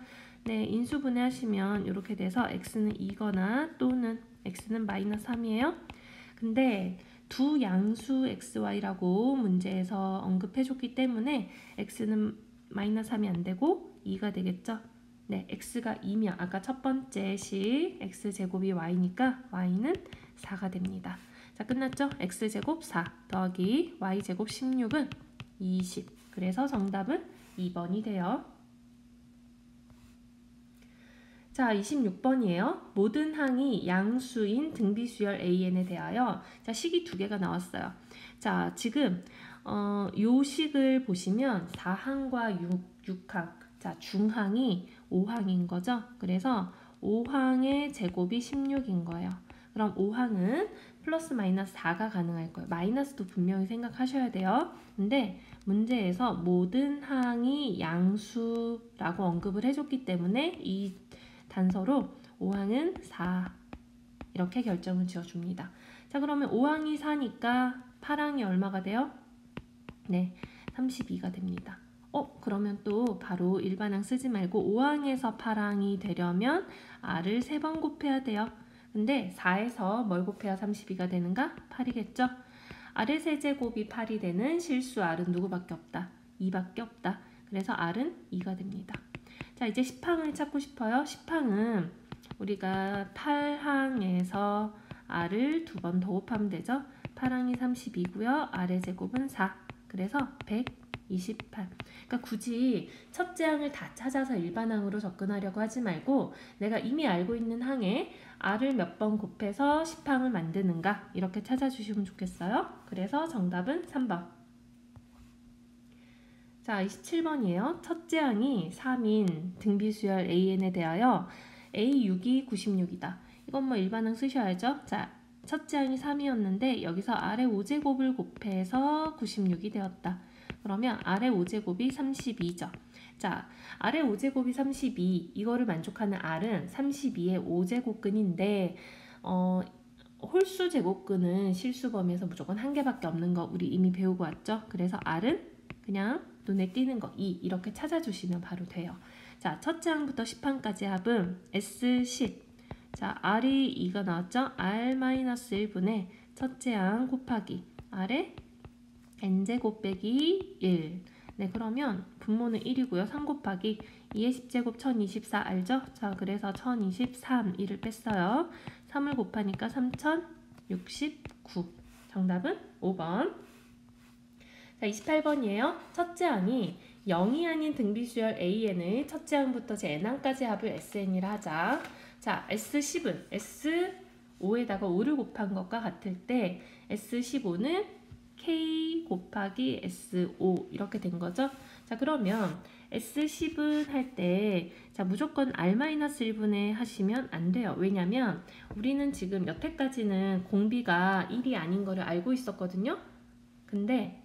Speaker 1: 네, 인수분해 하시면 이렇게 돼서 x는 2거나 또는 x는 마이너스 3이에요. 근데 두 양수 xy라고 문제에서 언급해줬기 때문에 x는 마이너스 3이 안 되고 2가 되겠죠? 네, x가 2면 아까 첫 번째 식 x제곱이 y니까 y는 4가 됩니다. 자, 끝났죠? x제곱 4 더하기 y제곱 16은 20. 그래서 정답은 2번이 돼요. 자, 26번이에요. 모든 항이 양수인 등비수열 AN에 대하여 자, 식이 두 개가 나왔어요. 자, 지금 요 식을 보시면 4항과 6항, 자, 중항이 5항인 거죠. 그래서 5항의 제곱이 16인 거예요. 그럼 5항은 플러스 마이너스 4가 가능할 거예요. 마이너스도 분명히 생각하셔야 돼요. 근데 문제에서 모든 항이 양수라고 언급을 해줬기 때문에 이 단서로 5항은 4 이렇게 결정을 지어줍니다. 자, 그러면 5항이 4니까 8항이 얼마가 돼요? 네, 32가 됩니다. 그러면 또 바로 일반항 쓰지 말고 5항에서 8항이 되려면 R을 3번 곱해야 돼요. 근데 4에서 뭘 곱해야 32가 되는가? 8이겠죠? R의 세제곱이 8이 되는 실수 R은 누구밖에 없다? 2밖에 없다. 그래서 R은 2가 됩니다. 자, 이제 10항을 찾고 싶어요. 10항은 우리가 8항에서 R을 2번 더 곱하면 되죠? 8항이 32고요. R의 제곱은 4. 그래서 128. 그러니까 굳이 첫째 항을 다 찾아서 일반항으로 접근하려고 하지 말고 내가 이미 알고 있는 항에 R을 몇 번 곱해서 10항을 만드는가 이렇게 찾아주시면 좋겠어요. 그래서 정답은 3번. 자, 27번이에요. 첫째 항이 3인 등비수열 AN에 대하여 A6이 96이다. 이건 뭐 일반항 쓰셔야죠. 자, 첫째 항이 3이었는데 여기서 R의 5제곱을 곱해서 96이 되었다. 그러면 R의 5제곱이 32죠. 자, R의 5제곱이 32, 이거를 만족하는 R은 32의 5제곱근인데 홀수 제곱근은 실수범위에서 무조건 한 개밖에 없는 거 우리 이미 배우고 왔죠. 그래서 R은 그냥 눈에 띄는 거 2 이렇게 찾아주시면 바로 돼요. 자, 첫째 항부터 10항까지 합은 S10. 자, R이 2가 나왔죠? R-1분의 첫째 항 곱하기 R의 n제곱 빼기 1. 네, 그러면 분모는 1이고요. 3 곱하기 2의 10제곱 1024 알죠? 자, 그래서 1023, 1을 뺐어요. 3을 곱하니까 3069. 정답은 5번. 자, 28번이에요. 첫째 항이 0이 아닌 등비수열 AN의 첫째 항부터 제 n항까지 합을 SN이라 하자. 자, S10은 S5에다가 5를 곱한 것과 같을 때 S15는 K 곱하기 S5 이렇게 된 거죠. 자, 그러면 S10은 할 때 자, 무조건 R-1분의 하시면 안 돼요. 왜냐면 우리는 지금 여태까지는 공비가 1이 아닌 거를 알고 있었거든요. 근데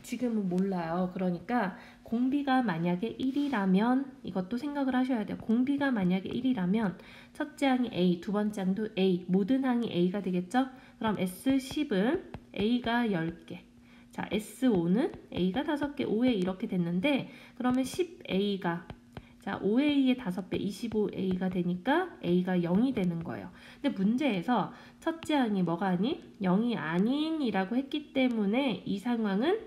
Speaker 1: 지금은 몰라요. 그러니까 공비가 만약에 1이라면 이것도 생각을 하셔야 돼요. 공비가 만약에 1이라면 첫째 항이 A, 두 번째 항도 A, 모든 항이 A가 되겠죠? 그럼 S10은 A가 10개. 자, S5는 A가 5개, 5에 이렇게 됐는데 그러면 10A가 자, 5a의 5배 25a가 되니까 a가 0이 되는 거예요. 근데 문제에서 첫째 항이 뭐가 아닌? 0이 아닌이라고 했기 때문에 이 상황은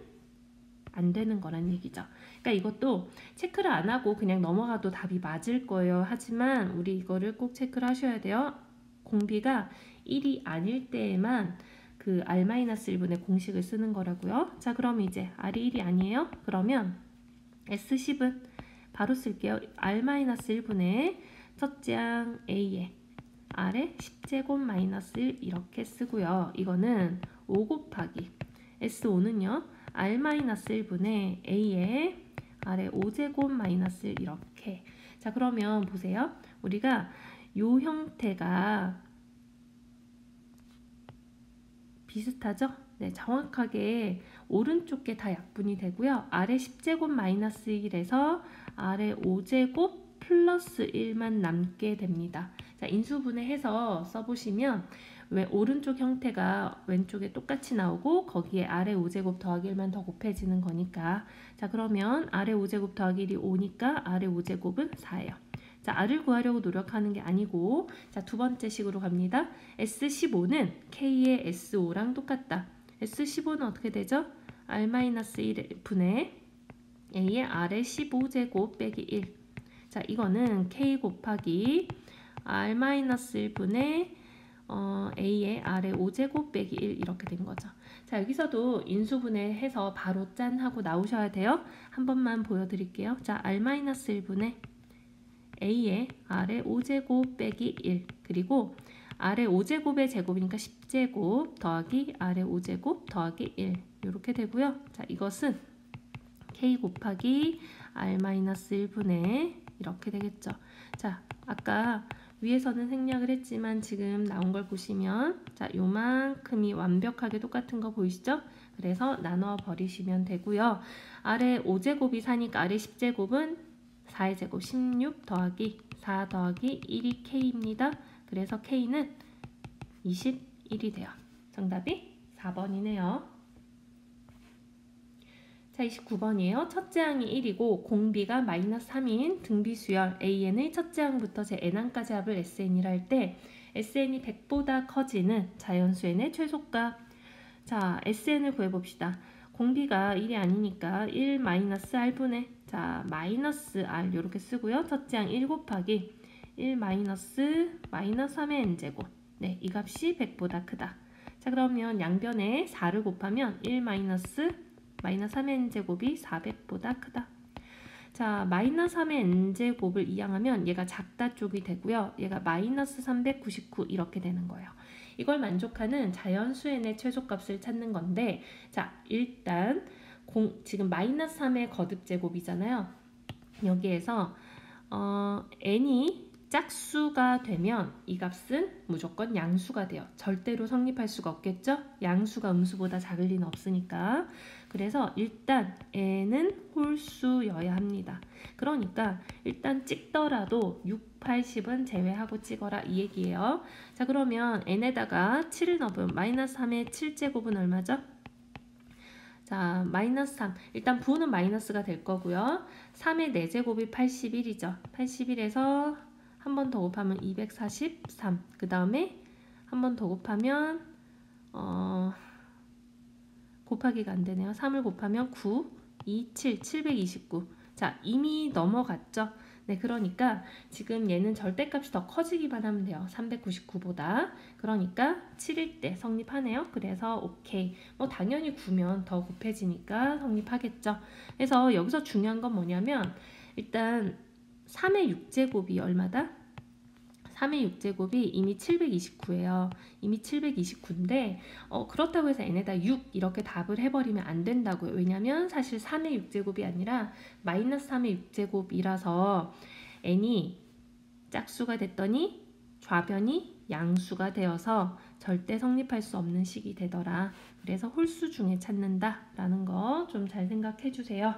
Speaker 1: 안 되는 거란 얘기죠. 그러니까 이것도 체크를 안 하고 그냥 넘어가도 답이 맞을 거예요. 하지만 우리 이거를 꼭 체크를 하셔야 돼요. 공비가 1이 아닐 때에만 그 R-1분의 공식을 쓰는 거라고요. 자, 그럼 이제 R이 1이 아니에요? 그러면 S10은 바로 쓸게요. R-1분의 첫째 항 A에 R의 10제곱 마이너스 1 이렇게 쓰고요. 이거는 5 곱하기 S5는요. R-1분의 A에 R의 5제곱 마이너스 1 이렇게. 자, 그러면 보세요. 우리가 요 형태가 비슷하죠? 네, 정확하게 오른쪽 게 다 약분이 되고요. R의 10제곱 마이너스 1에서 R의 5제곱 플러스 1만 남게 됩니다. 자, 인수분해해서 써보시면 왜 오른쪽 형태가 왼쪽에 똑같이 나오고 거기에 R의 5제곱 더하기 1만 더 곱해지는 거니까. 자, 그러면 R의 5제곱 더하기 1이 5니까 R의 5제곱은 4예요. 자, R을 구하려고 노력하는 게 아니고, 자, 두 번째 식으로 갑니다. S15는 K의 S5랑 똑같다. S15는 어떻게 되죠? R-1분의 A의 R의 15제곱 빼기 1. 자, 이거는 K 곱하기 R-1분의 A의 R의 5제곱 빼기 1 이렇게 된 거죠. 자, 여기서도 인수분해해서 바로 짠 하고 나오셔야 돼요. 한 번만 보여드릴게요. 자, R-1분의 A의 R의 5제곱 빼기 1 그리고 R의 5제곱의 제곱이니까 10제곱 더하기 R의 5제곱 더하기 1 이렇게 되고요. 자, 이것은 K 곱하기 R-1분의 이렇게 되겠죠. 자, 아까 위에서는 생략을 했지만 지금 나온 걸 보시면 자, 요만큼이 완벽하게 똑같은 거 보이시죠? 그래서 나눠 버리시면 되고요. R의 5제곱이 4니까 R의 10제곱은 4의 제곱 16 더하기 4 더하기 1이 K입니다. 그래서 K는 21이 돼요. 정답이 4번이네요. 자, 29번이에요. 첫째 항이 1이고 공비가 마이너스 3인 등비수열 AN의 첫째 항부터 제 N항까지 합을 SN이라 할 때 SN이 100보다 커지는 자연수 N의 최소값. 자, SN을 구해봅시다. 공비가 1이 아니니까 1 마이너스 R분의 자, 마이너스 R 이렇게 쓰고요. 첫째 항 1 곱하기 1 마이너스 3의 N제곱. 네, 이 값이 100보다 크다. 자, 그러면 양변에 4를 곱하면 1 마이너스 3의 N제곱이 400보다 크다. 자, 마이너스 3의 N제곱을 이항하면 얘가 작다 쪽이 되고요. 얘가 마이너스 399 이렇게 되는 거예요. 이걸 만족하는 자연수 N의 최소값을 찾는 건데 자, 일단 지금 마이너스 3의 거듭제곱이잖아요. 여기에서 N이 짝수가 되면 이 값은 무조건 양수가 돼요. 절대로 성립할 수가 없겠죠? 양수가 음수보다 작을 리는 없으니까. 그래서 일단 N은 홀수여야 합니다. 그러니까 일단 찍더라도 6, 80은 제외하고 찍어라 이 얘기예요. 자, 그러면 N에다가 7을 넣으면 마이너스 3의 7제곱은 얼마죠? 자, 마이너스 3. 일단 부호는 마이너스가 될 거고요. 3의 4제곱이 81이죠. 81에서 한 번 더 곱하면 243. 그 다음에 한 번 더 곱하면 곱하기가 안 되네요. 3을 곱하면 9, 2, 7, 729. 자, 이미 넘어갔죠. 네, 그러니까 지금 얘는 절대값이 더 커지기만 하면 돼요. 399보다. 그러니까 7일 때 성립하네요. 그래서 오케이. 뭐 당연히 9면 더 곱해지니까 성립하겠죠. 그래서 여기서 중요한 건 뭐냐면 일단 3의 6제곱이 얼마다? 3의 6제곱이 이미 729예요. 이미 729인데 그렇다고 해서 n에다 6 이렇게 답을 해버리면 안 된다고요. 왜냐면 사실 3의 6제곱이 아니라 마이너스 3의 6제곱이라서 n이 짝수가 됐더니 좌변이 양수가 되어서 절대 성립할 수 없는 식이 되더라. 그래서 홀수 중에 찾는다라는 거 좀 잘 생각해 주세요.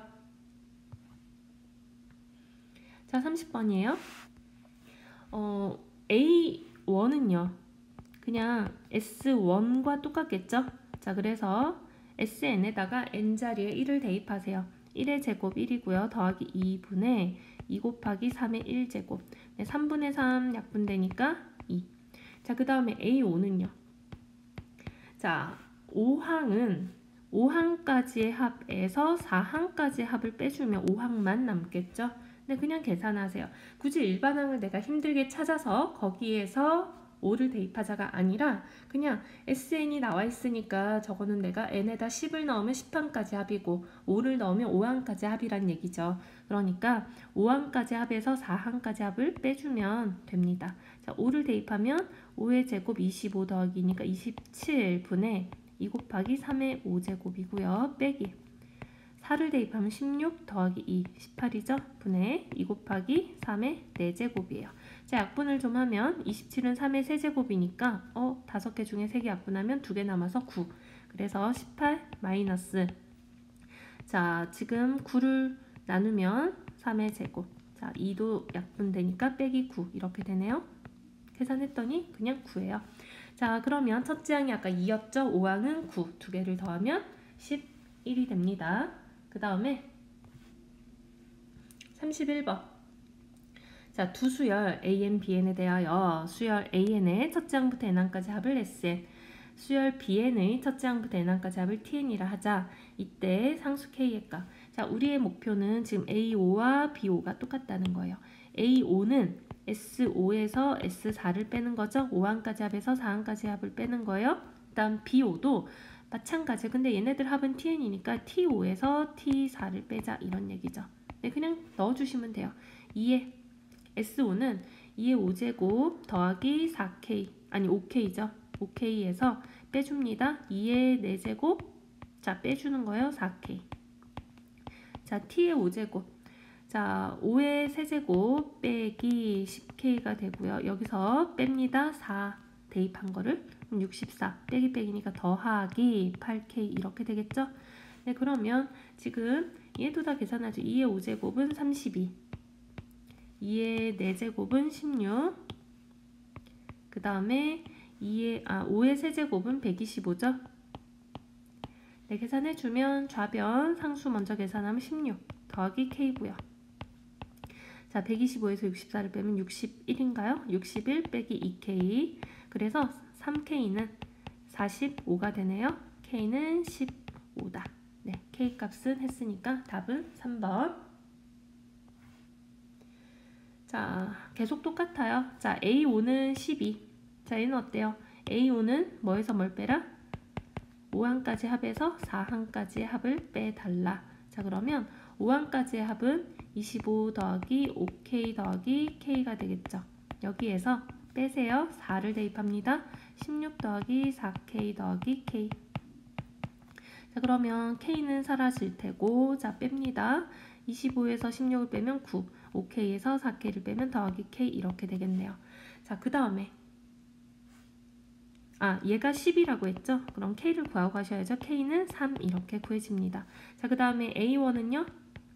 Speaker 1: 자, 30번이에요. A1은요. 그냥 S1과 똑같겠죠? 자, 그래서 SN에다가 N자리에 1을 대입하세요. 1의 제곱 1이고요. 더하기 2분의 2 곱하기 3의 1제곱. 네, 3분의 3 약분되니까 2. 자, 그 다음에 A5는요. 자, 5항은 5항까지의 합에서 4항까지의 합을 빼주면 5항만 남겠죠? 근데 그냥 계산하세요. 굳이 일반항을 내가 힘들게 찾아서 거기에서 5를 대입하자가 아니라 그냥 SN이 나와 있으니까 저거는 내가 n에다 10을 넣으면 10항까지 합이고 5를 넣으면 5항까지 합이란 얘기죠. 그러니까 5항까지 합에서 4항까지 합을 빼주면 됩니다. 자, 5를 대입하면 5의 제곱 25 더하기니까 27분의 2 곱하기 3의 5제곱이고요. 빼기 4를 대입하면 16 더하기 2, 18이죠? 분의 2 곱하기 3의 4제곱이에요. 자, 약분을 좀 하면 27은 3의 세제곱이니까 5개 중에 3개 약분하면 2개 남아서 9. 그래서 18 마이너스, 자, 지금 9를 나누면 3의 제곱. 자, 2도 약분되니까 빼기 9 이렇게 되네요. 계산했더니 그냥 9예요. 자, 그러면 첫째 항이 아까 2였죠? 5항은 9. 두 개를 더하면 11이 됩니다. 그 다음에 31번. 자, 두 수열 AN, BN에 대하여 수열 AN의 첫째 항부터 n항까지 합을 SN, 수열 BN의 첫째 항부터 n항까지 합을 TN이라 하자. 이때 상수 K의 값. 자, 우리의 목표는 지금 A5와 B5가 똑같다는 거예요. A5는 S5에서 S4를 빼는 거죠. 5항까지 합에서 4항까지 합을 빼는 거예요. 그 다음 B5도 마찬가지. 근데 얘네들 합은 TN이니까 T5에서 T4를 빼자 이런 얘기죠. 네, 그냥 넣어주시면 돼요. 2의 S5는 2의 5제곱 더하기 4K, 아니 5K죠. 5K에서 빼줍니다. 2의 4제곱, 자, 빼주는 거예요. 4K. 자, T의 5제곱. 자, 5의 세제곱 빼기 10K가 되고요. 여기서 뺍니다. 4 대입한 거를. 그럼 64 빼기 빼기니까 더하기 8K 이렇게 되겠죠? 네, 그러면 지금 얘도 다 계산하죠. 2의 5제곱은 32, 2의 4제곱은 16, 그 다음에 5의 세제곱은 125죠? 네, 계산해주면 좌변 상수 먼저 계산하면 16 더하기 K고요. 자, 125에서 64를 빼면 61인가요? 61 빼기 2K. 그래서 3K는 45가 되네요. K는 15다. 네, K 값은 했으니까 답은 3번. 자, 계속 똑같아요. 자, A5는 12. 자, 얘는 어때요? A5는 뭐에서 뭘 빼라? 5항까지 합에서 4항까지의 합을 빼달라. 자, 그러면 5항까지의 합은 25 더하기 5K 더하기 K가 되겠죠. 여기에서 빼세요. 4를 대입합니다. 16 더하기 4K 더하기 K. 자, 그러면 K는 사라질 테고, 자, 뺍니다. 25에서 16을 빼면 9, 5K에서 4K를 빼면 더하기 K 이렇게 되겠네요. 자, 그 다음에 얘가 10이라고 했죠? 그럼 K를 구하고 가셔야죠. K는 3 이렇게 구해집니다. 자, 그 다음에 A1은요?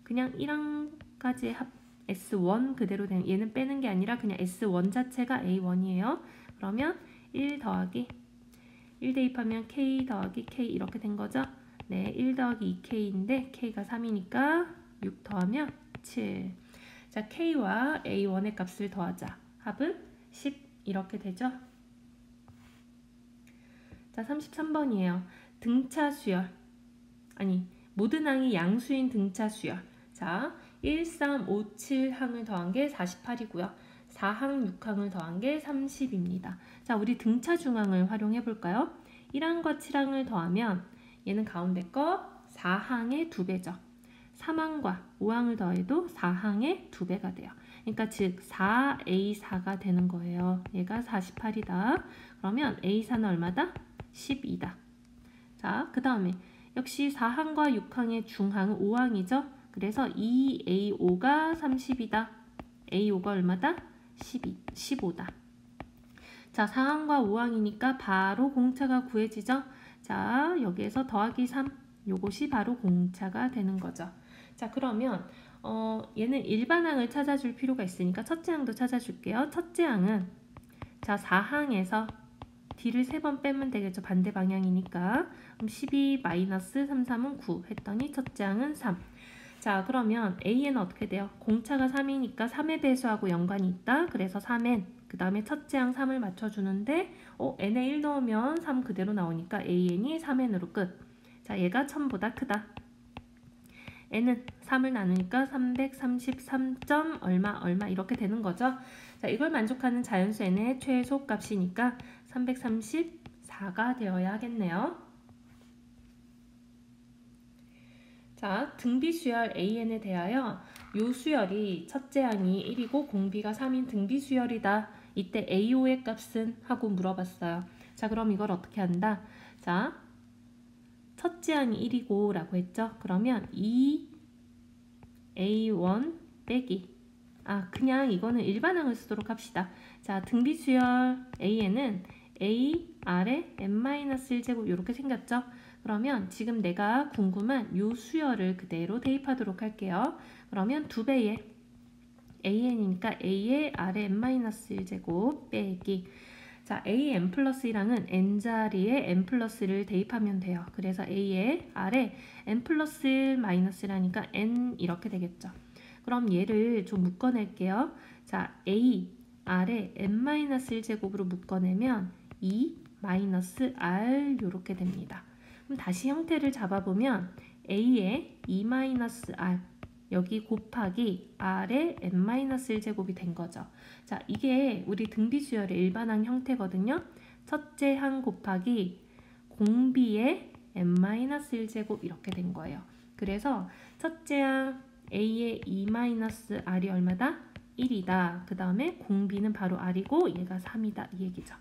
Speaker 1: 그냥 1항까지의 합 S1 그대로 되는, 얘는 빼는 게 아니라 그냥 S1 자체가 A1이에요. 그러면 1 더하기 1 대입하면 K 더하기 K 이렇게 된 거죠? 네, 1 더하기 2K인데 K가 3이니까 6 더하면 7. 자, K와 A1의 값을 더하자. 합은 10 이렇게 되죠? 자, 33번이에요. 등차 수열. 아니, 모든 항이 양수인 등차 수열. 자, 1, 3, 5, 7항을 더한 게 48이고요. 4항, 6항을 더한 게 30입니다. 자, 우리 등차 중항을 활용해 볼까요? 1항과 7항을 더하면 얘는 가운데 거 4항의 2배죠. 3항과 5항을 더해도 4항의 2배가 돼요. 그러니까 즉 4A4가 되는 거예요. 얘가 48이다. 그러면 A4는 얼마다? 12다. 자, 그 다음에 역시 4항과 6항의 중항은 5항이죠. 그래서 2A5가 30이다. A5가 얼마다? 15다. 자, 4항과 5항이니까 바로 공차가 구해지죠. 자, 여기에서 더하기 3. 요것이 바로 공차가 되는 거죠. 자, 그러면 얘는 일반항을 찾아줄 필요가 있으니까 첫째 항도 찾아줄게요. 첫째 항은 자, 4항에서 D를 3번 빼면 되겠죠. 반대 방향이니까. 그럼 12 마이너스 3, 3은 9 했더니 첫째 항은 3. 자, 그러면 AN은 어떻게 돼요? 공차가 3이니까 3의 배수하고 연관이 있다. 그래서 3N. 그 다음에 첫째 항 3을 맞춰주는데 N에 1 넣으면 3 그대로 나오니까 AN이 3N으로 끝. 자, 얘가 1000보다 크다. N은 3을 나누니까 333. 얼마 이렇게 되는 거죠. 자, 이걸 만족하는 자연수 N의 최소 값이니까 334가 되어야 하겠네요. 자, 등비 수열 AN에 대하여 요 수열이 첫째 항이 1이고 공비가 3인 등비 수열이다. 이때 AO의 값은? 하고 물어봤어요. 자, 그럼 이걸 어떻게 한다? 자, 첫째 항이 1이고 라고 했죠. 그러면 2A1 빼기 그냥 이거는 일반항을 쓰도록 합시다. 자, 등비 수열 AN은 A 아래 n-1제곱 이렇게 생겼죠. 그러면 지금 내가 궁금한 요 수열을 그대로 대입하도록 할게요. 그러면 2배의 AN이니까 A의 아래 n-1제곱 빼기 자, AN 플러스 1항은 n자리에 n 플러스를 대입하면 돼요. 그래서 A의 아래 n 플러스 1 마이너스 1하니까 n 이렇게 되겠죠. 그럼 얘를 좀 묶어낼게요. 자, A 아래 n-1제곱으로 묶어내면 2 마이너스 r 이렇게 됩니다. 그럼 다시 형태를 잡아보면 A의 2-r 여기 곱하기 R의 n-1제곱이 된 거죠. 자, 이게 우리 등비수열의 일반항 형태거든요. 첫째 항 곱하기 공비의 n-1제곱 이렇게 된 거예요. 그래서 첫째 항 A의 2-r이 얼마다? 1이다. 그 다음에 공비는 바로 R이고 얘가 3이다. 이 얘기죠.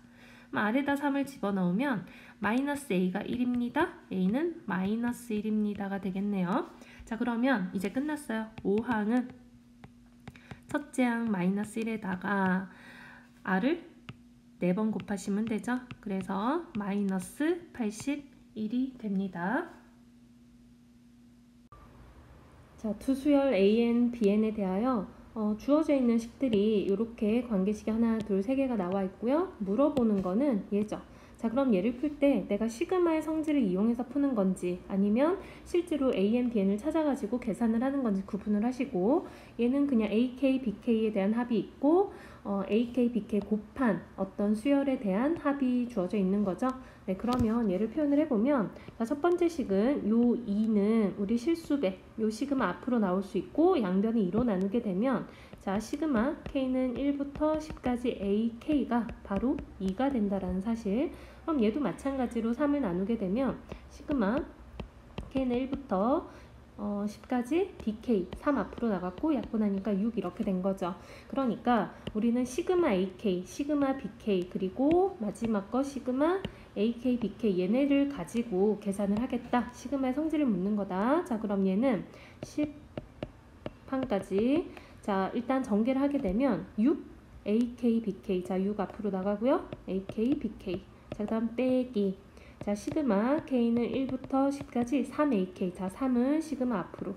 Speaker 1: R에다 3을 집어넣으면 마이너스 A가 1입니다. A는 마이너스 1입니다가 되겠네요. 자, 그러면 이제 끝났어요. 5항은 첫째 항 마이너스 1에다가 R을 4번 곱하시면 되죠. 그래서 마이너스 81이 됩니다. 자, 투수열 AN, BN에 대하여 주어져 있는 식들이 이렇게 관계식이 하나, 둘, 세 개가 나와 있고요. 물어보는 거는 얘죠. 자, 그럼 얘를 풀 때 내가 시그마의 성질을 이용해서 푸는 건지 아니면 실제로 AN, BN을 찾아가지고 계산을 하는 건지 구분을 하시고 얘는 그냥 AK, BK에 대한 합이 있고 AK, BK 곱한 어떤 수열에 대한 합이 주어져 있는 거죠. 네, 그러면 얘를 표현을 해보면 자, 첫 번째 식은 요 2는 우리 실수배 요 시그마 앞으로 나올 수 있고 양변이 2로 나누게 되면 자, 시그마 K는 1부터 10까지 AK가 바로 2가 된다라는 사실. 그럼 얘도 마찬가지로 3을 나누게 되면 시그마 K는 1부터 10까지 BK 3 앞으로 나갔고 약분하니까 6 이렇게 된 거죠. 그러니까 우리는 시그마 AK, 시그마 BK 그리고 마지막 거 시그마 AK, BK 얘네를 가지고 계산을 하겠다. 시그마의 성질을 묻는 거다. 자, 그럼 얘는 10항까지 자, 일단 전개를 하게 되면 6 AK, BK 자, 6 앞으로 나가고요. AK, BK 자, 그 다음 빼기 자, 시그마 K는 1부터 10까지 3AK 자, 3은 시그마 앞으로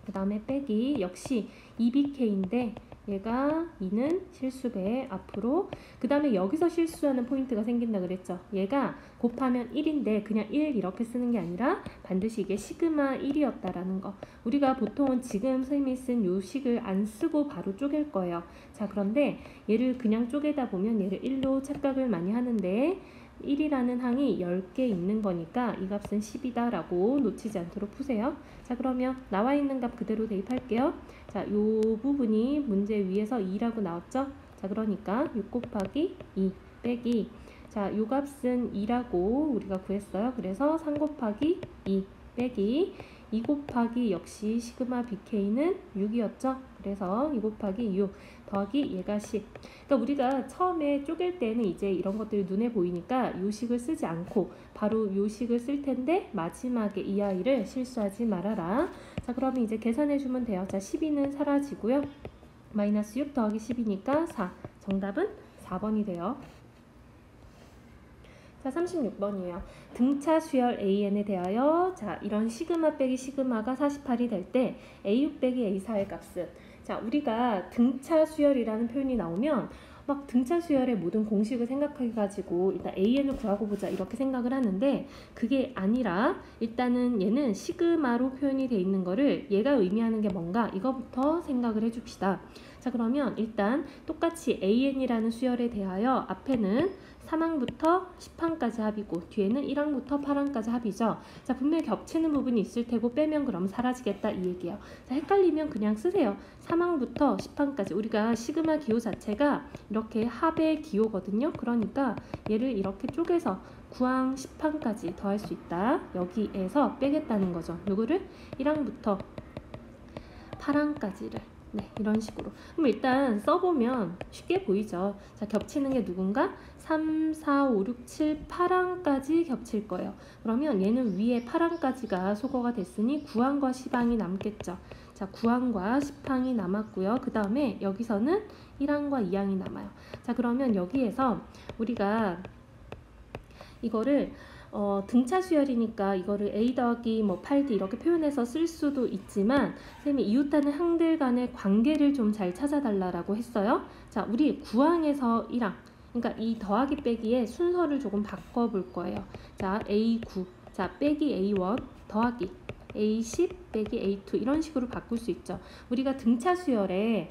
Speaker 1: 그 다음에 빼기 역시 2BK인데 얘가 2는 실수배 앞으로 그 다음에 여기서 실수하는 포인트가 생긴다 그랬죠. 얘가 곱하면 1인데 그냥 1 이렇게 쓰는 게 아니라 반드시 이게 시그마 1이었다라는 거. 우리가 보통은 지금 선생님이 쓴 요 식을 안 쓰고 바로 쪼갤 거예요. 자, 그런데 얘를 그냥 쪼개다 보면 얘를 1로 착각을 많이 하는데 1이라는 항이 10개 있는 거니까 이 값은 10이다 라고 놓치지 않도록 푸세요. 자, 그러면 나와 있는 값 그대로 대입할게요. 자, 요 부분이 문제 위에서 2라고 나왔죠? 자, 그러니까 6 곱하기 2 빼기 자, 요 값은 2라고 우리가 구했어요. 그래서 3 곱하기 2 빼기 2 곱하기 역시 시그마 BK는 6이었죠? 그래서 2 곱하기 6 더하기 얘가 10. 그러니까 우리가 처음에 쪼갤 때는 이제 이런 것들이 눈에 보이니까 요 식을 쓰지 않고 바로 요 식을 쓸 텐데 마지막에 이 아이를 실수하지 말아라. 자, 그러면 이제 계산해 주면 돼요. 자, 12는 사라지고요. 마이너스 6 더하기 10이니까 4. 정답은 4번이 돼요. 자, 36번이에요. 등차 수열 AN에 대하여 자, 이런 시그마 빼기 시그마가 48이 될 때 A6 빼기 A4의 값은 자, 우리가 등차 수열이라는 표현이 나오면 막 등차 수열의 모든 공식을 생각해가지고 일단 AN을 구하고 보자 이렇게 생각을 하는데 그게 아니라 일단은 얘는 시그마로 표현이 돼 있는 거를 얘가 의미하는 게 뭔가 이거부터 생각을 해줍시다. 자, 그러면 일단 똑같이 AN이라는 수열에 대하여 앞에는 3항부터 10항까지 합이고 뒤에는 1항부터 8항까지 합이죠. 자, 분명히 겹치는 부분이 있을 테고 빼면 그럼 사라지겠다 이 얘기예요. 자, 헷갈리면 그냥 쓰세요. 3항부터 10항까지 우리가 시그마 기호 자체가 이렇게 합의 기호거든요. 그러니까 얘를 이렇게 쪼개서 9항, 10항까지 더할 수 있다. 여기에서 빼겠다는 거죠. 누구를? 1항부터 8항까지를. 네, 이런 식으로. 그럼 일단 써보면 쉽게 보이죠. 자, 겹치는 게 누군가? 3, 4, 5, 6, 7, 8항까지 겹칠 거예요. 그러면 얘는 위에 8항까지가 소거가 됐으니 9항과 10항이 남겠죠. 자, 9항과 10항이 남았고요. 그 다음에 여기서는 1항과 2항이 남아요. 자, 그러면 여기에서 우리가 이거를 등차 수열이니까 이거를 A 더하기 뭐 8D 이렇게 표현해서 쓸 수도 있지만 선생님이 이웃하는 항들 간의 관계를 좀 잘 찾아달라고 했어요. 자, 우리 9항에서 1항 그러니까 이 더하기 빼기의 순서를 조금 바꿔볼 거예요. 자, A9 자 빼기 A1 더하기 A10 빼기 A2 이런 식으로 바꿀 수 있죠. 우리가 등차 수열에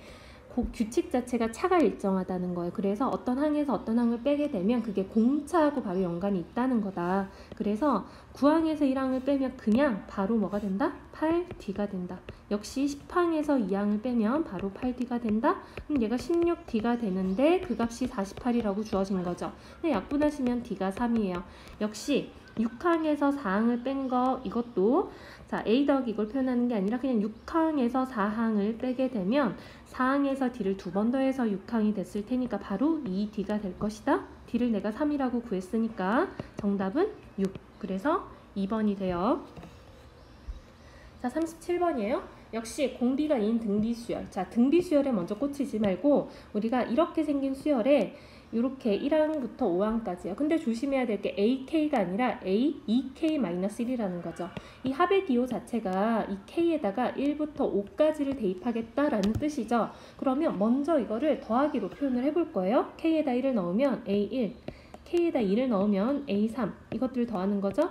Speaker 1: 규칙 자체가 차가 일정하다는 거예요. 그래서 어떤 항에서 어떤 항을 빼게 되면 그게 공차하고 바로 연관이 있다는 거다. 그래서 9항에서 1항을 빼면 그냥 바로 뭐가 된다? 8D가 된다. 역시 10항에서 2항을 빼면 바로 8D가 된다. 그럼 얘가 16D가 되는데 그 값이 48이라고 주어진 거죠. 근데 약분하시면 D가 3이에요. 역시 6항에서 4항을 뺀 거 이것도 자 A 더하기 이걸 표현하는 게 아니라 그냥 6항에서 4항을 빼게 되면 4항에서 D를 두 번 더해서 6항이 됐을 테니까 바로 2D가 될 것이다. D를 내가 3이라고 구했으니까 정답은 6. 그래서 2번이 돼요. 자, 37번이에요. 역시 공비가 인 등비수열. 자, 등비수열에 먼저 꽂히지 말고 우리가 이렇게 생긴 수열에 이렇게 1항부터 5항까지요. 근데 조심해야 될 게 AK가 아니라 A2K-1이라는 거죠. 이 합의 기호 자체가 이 K에다가 1부터 5까지를 대입하겠다라는 뜻이죠. 그러면 먼저 이거를 더하기로 표현을 해볼 거예요. K에다 1을 넣으면 A1, K에다 2를 넣으면 A3 이것들을 더하는 거죠.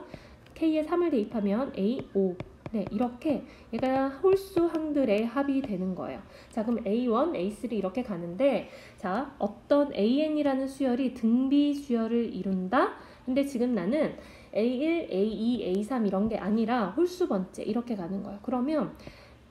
Speaker 1: K에 3을 대입하면 A5 네, 이렇게 얘가 홀수 항들의 합이 되는 거예요. 자, 그럼 A1, A3 이렇게 가는데 자, 어떤 AN이라는 수열이 등비 수열을 이룬다? 근데 지금 나는 A1, A2, A3 이런 게 아니라 홀수 번째 이렇게 가는 거예요. 그러면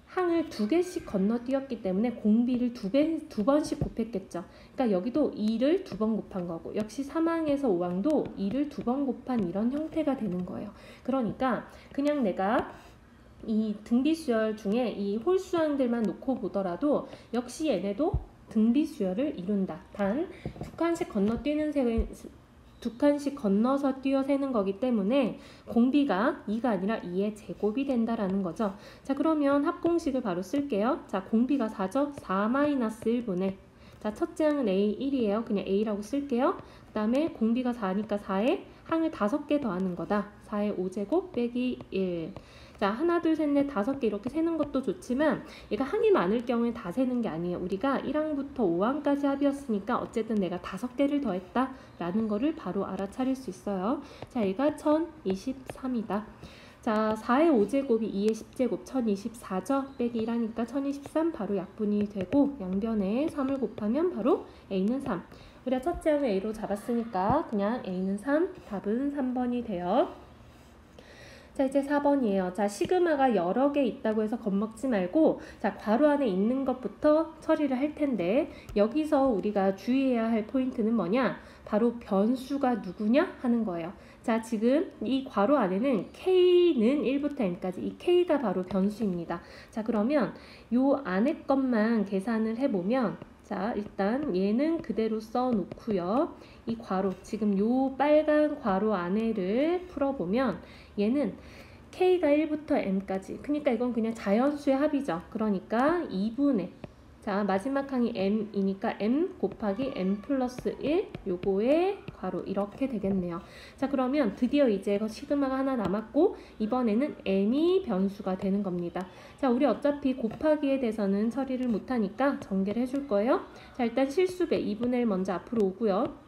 Speaker 1: 항을 두 개씩 건너뛰었기 때문에 공비를 두 번씩 곱했겠죠. 그러니까 여기도 2를 두 번 곱한 거고 역시 3항에서 5항도 2를 두 번 곱한 이런 형태가 되는 거예요. 그러니까 그냥 내가 이 등비수열 중에 이 홀수항들만 놓고 보더라도 역시 얘네도 등비수열을 이룬다. 단 두 칸씩 건너서 뛰어 세는 거기 때문에 공비가 2가 아니라 2의 제곱이 된다라는 거죠. 자, 그러면 합공식을 바로 쓸게요. 자, 공비가 4죠? 4-1분의 자, 첫째 항은 A1이에요. 그냥 A라고 쓸게요. 그 다음에 공비가 4니까 4에 항을 5개 더하는 거다. 4의 5제곱 빼기 1. 자, 하나, 둘, 셋, 넷, 5개 이렇게 세는 것도 좋지만 얘가 항이 많을 경우에 다 세는 게 아니에요. 우리가 1항부터 5항까지 합이었으니까 어쨌든 내가 5개를 더했다 라는 거를 바로 알아차릴 수 있어요. 자, 얘가 1023이다. 자, 4의 5제곱이 2의 10제곱 1024죠. 빼기 1하니까 1023 바로 약분이 되고 양변에 3을 곱하면 바로 A는 3. 우리가 첫째 항을 A로 잡았으니까 그냥 A는 3, 답은 3번이 돼요. 자, 이제 4번이에요. 자, 시그마가 여러 개 있다고 해서 겁먹지 말고 자, 괄호 안에 있는 것부터 처리를 할 텐데 여기서 우리가 주의해야 할 포인트는 뭐냐? 바로 변수가 누구냐? 하는 거예요. 자, 지금 이 괄호 안에는 K는 1부터 N까지 이 K가 바로 변수입니다. 자, 그러면 요 안에 것만 계산을 해보면 자, 일단 얘는 그대로 써놓고요. 이 괄호, 지금 요 빨간 괄호 안에를 풀어보면 얘는 K가 1부터 M까지 그러니까 이건 그냥 자연수의 합이죠. 그러니까 2분의 자, 마지막 항이 m이니까 m 곱하기 m 플러스 1 요거의 괄호 이렇게 되겠네요. 자, 그러면 드디어 이제 시그마가 하나 남았고 이번에는 m이 변수가 되는 겁니다. 자, 우리 어차피 곱하기에 대해서는 처리를 못하니까 전개를 해줄 거예요. 자, 일단 실수배 2분의 1 먼저 앞으로 오고요.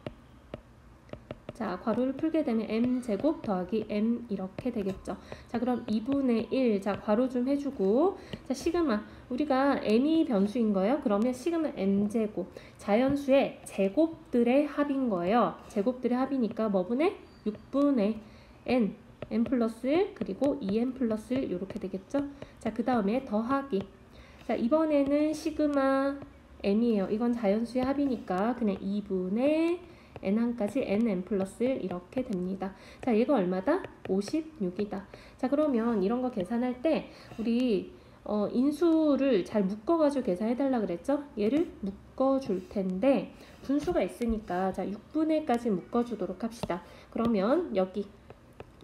Speaker 1: 자, 괄호를 풀게 되면 m제곱 더하기 m 이렇게 되겠죠. 자, 그럼 2분의 1, 자, 괄호 좀 해주고, 자, 시그마, 우리가 m이 변수인 거예요. 그러면 시그마 m제곱, 자연수의 제곱들의 합인 거예요. 제곱들의 합이니까 뭐분의? 6분의 n 플러스 1, 그리고 2n 플러스 1 이렇게 되겠죠. 자, 그 다음에 더하기. 자, 이번에는 시그마 m이에요. 이건 자연수의 합이니까 그냥 2분의 n1까지 n 플러스 1 이렇게 됩니다. 자, 얘가 얼마다? 56이다. 자, 그러면 이런 거 계산할 때 우리 인수를 잘 묶어가지고 계산해달라 그랬죠? 얘를 묶어줄 텐데 분수가 있으니까 자, 6분의 1까지 묶어주도록 합시다. 그러면 여기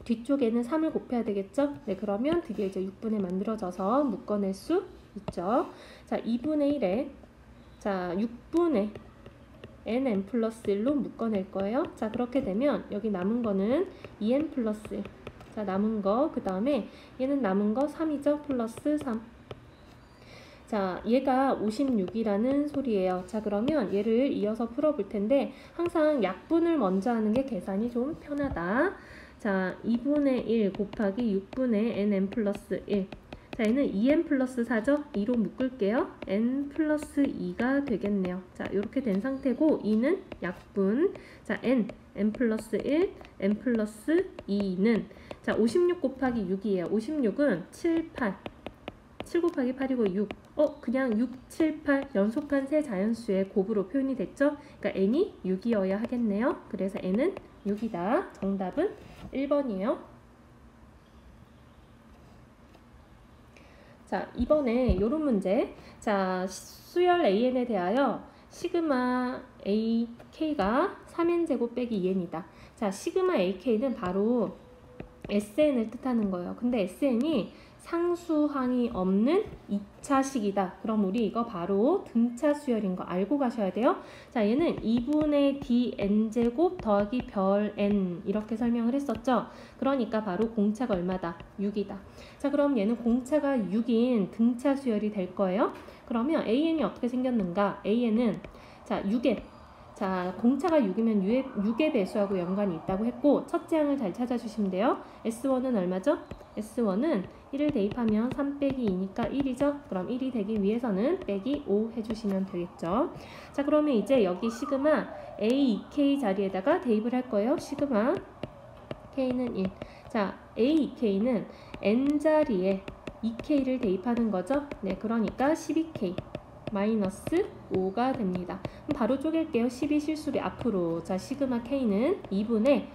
Speaker 1: 뒤쪽에는 3을 곱해야 되겠죠? 네, 그러면 드디어 이제 6분의 만들어져서 묶어낼 수 있죠. 자, 2분의 1에 자, 6분의 n 플러스 1로 묶어낼 거예요. 자, 그렇게 되면 여기 남은 거는 2n 플러스 1. 자, 남은 거, 그 다음에 얘는 남은 거 3이죠. 플러스 3. 자, 얘가 56이라는 소리예요. 자, 그러면 얘를 이어서 풀어볼 텐데 항상 약분을 먼저 하는 게 계산이 좀 편하다. 자, 2분의 1 곱하기 6분의 n 플러스 1. 자, 얘는 2n 플러스 4죠? 2로 묶을게요. n 플러스 2가 되겠네요. 자, 이렇게 된 상태고 2는 약분. 자, n 플러스 1, n 플러스 2는 자, 56 곱하기 6이에요. 56은 7, 8. 7 곱하기 8이고 6. 그냥 6, 7, 8 연속한 세 자연수의 곱으로 표현이 됐죠? 그러니까 n이 6이어야 하겠네요. 그래서 n은 6이다. 정답은 1번이에요. 자, 이번에 이런 문제. 자, 수열 AN에 대하여 시그마 AK가 3n제곱 빼기 2n이다. 자, 시그마 AK는 바로 SN을 뜻하는 거예요. 근데 SN이 상수항이 없는 2차식이다. 그럼 우리 이거 바로 등차 수열인 거 알고 가셔야 돼요. 자, 얘는 2분의 dn제곱 더하기 별 n 이렇게 설명을 했었죠. 그러니까 바로 공차가 얼마다? 6이다. 자, 그럼 얘는 공차가 6인 등차 수열이 될 거예요. 그러면 AN이 어떻게 생겼는가? AN은 자, 6의 자, 공차가 6이면 6의 배수하고 연관이 있다고 했고 첫째 항을 잘 찾아주시면 돼요. S1은 얼마죠? S1은 1을 대입하면 3 빼기 2니까 1이죠. 그럼 1이 되기 위해서는 빼기 5 해주시면 되겠죠. 자, 그러면 이제 여기 시그마 AK 자리에다가 대입을 할 거예요. 시그마 K는 1. 자, AK는 N 자리에 2K를 대입하는 거죠. 네, 그러니까 12K 마이너스 5가 됩니다. 그럼 바로 쪼갤게요. 12 실수리 앞으로. 자, 시그마 K는 2분의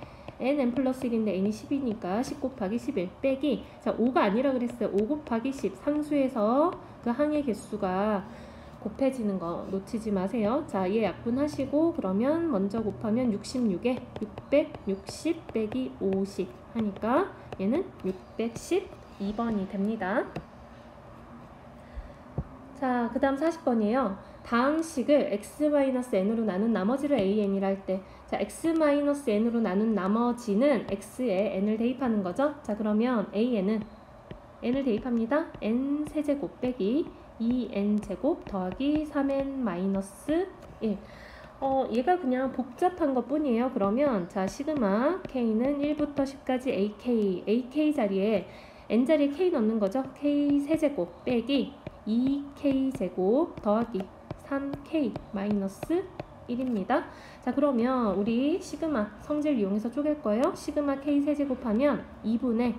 Speaker 1: n 플러스 1인데 n이 10이니까 10 곱하기 11 빼기 자, 5가 아니라 그랬어요. 5 곱하기 10 상수에서 그 항의 개수가 곱해지는 거 놓치지 마세요. 자, 얘 약분하시고 그러면 먼저 곱하면 66에 660 빼기 50 하니까 얘는 612번이 됩니다. 자, 그 다음 40번이에요. 다항식을 x-n으로 나눈 나머지를 an이라 할 때 자, x-n으로 나눈 나머지는 x에 n을 대입하는 거죠. 자, 그러면 a는 n을 대입합니다. n 세제곱 빼기 2n제곱 더하기 3n-1 얘가 그냥 복잡한 것 뿐이에요. 그러면 자, 시그마 k는 1부터 10까지 ak 자리에 n 자리에 k 넣는 거죠. k 세제곱 빼기 2k제곱 더하기 3k-1입니다. 자, 그러면 우리 시그마 성질 이용해서 쪼갤 거예요. 시그마 k 세제곱하면 2분의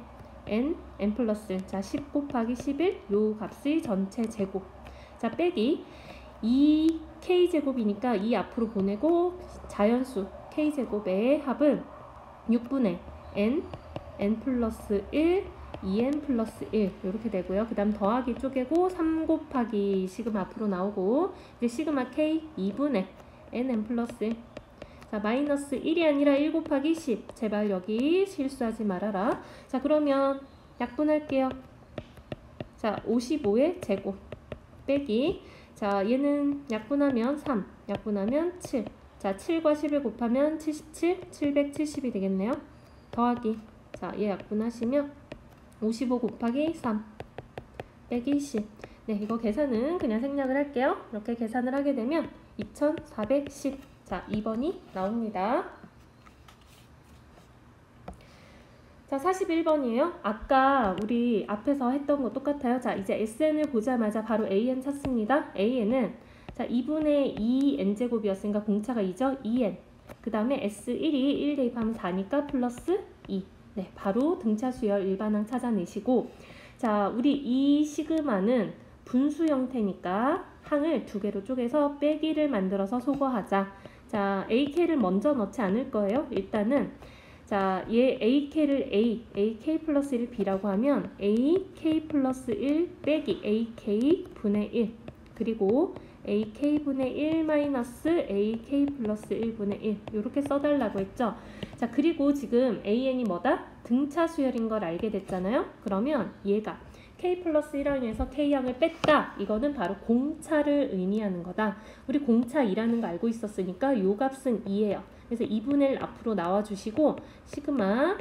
Speaker 1: n 플러스 1. 자, 10 곱하기 11 요 값의 전체 제곱. 자, 빼기 2k제곱이니까 2 앞으로 보내고 자연수 k제곱의 합은 6분의 n 플러스 1 2n 플러스 1 이렇게 되고요. 그 다음 더하기 쪼개고 3 곱하기 시그마 앞으로 나오고 이제 시그마 k 2분의 n 플러스 1 자, 마이너스 1이 아니라 1 곱하기 10 제발 여기 실수하지 말아라. 자, 그러면 약분할게요. 자, 55의 제곱 빼기. 자, 얘는 약분하면 3, 약분하면 7. 자, 7과 10을 곱하면 77, 770이 되겠네요. 더하기. 자, 얘 약분하시면 55 곱하기 3 빼기 10. 네, 이거 계산은 그냥 생략을 할게요. 이렇게 계산을 하게 되면 2410. 자, 2번이 나옵니다. 자, 41번이에요. 아까 우리 앞에서 했던 거 똑같아요. 자, 이제 SN을 보자마자 바로 AN 찾습니다. AN은 자, 2분의 2n제곱이었으니까 공차가 2죠? 2n. 그 다음에 S1이 1 대입하면 4니까 플러스 2. 네, 바로 등차 수열 일반항 찾아내시고, 자, 우리 이 시그마는 분수 형태니까 항을 두 개로 쪼개서 빼기를 만들어서 소거하자. 자, AK를 먼저 넣지 않을 거예요. 일단은 자, 얘 AK를 AK 플러스 1을 B라고 하면 AK 플러스 1 빼기 AK 분의 1 그리고 AK 분의 1 마이너스 AK 플러스 1분의 1 이렇게 써달라고 했죠. 자, 그리고 지금 AN이 뭐다? 등차 수열인 걸 알게 됐잖아요. 그러면 얘가 K 플러스 1항에서 K항을 뺐다. 이거는 바로 공차를 의미하는 거다. 우리 공차 2라는 거 알고 있었으니까 요 값은 2예요. 그래서 2분의 1 앞으로 나와주시고 시그마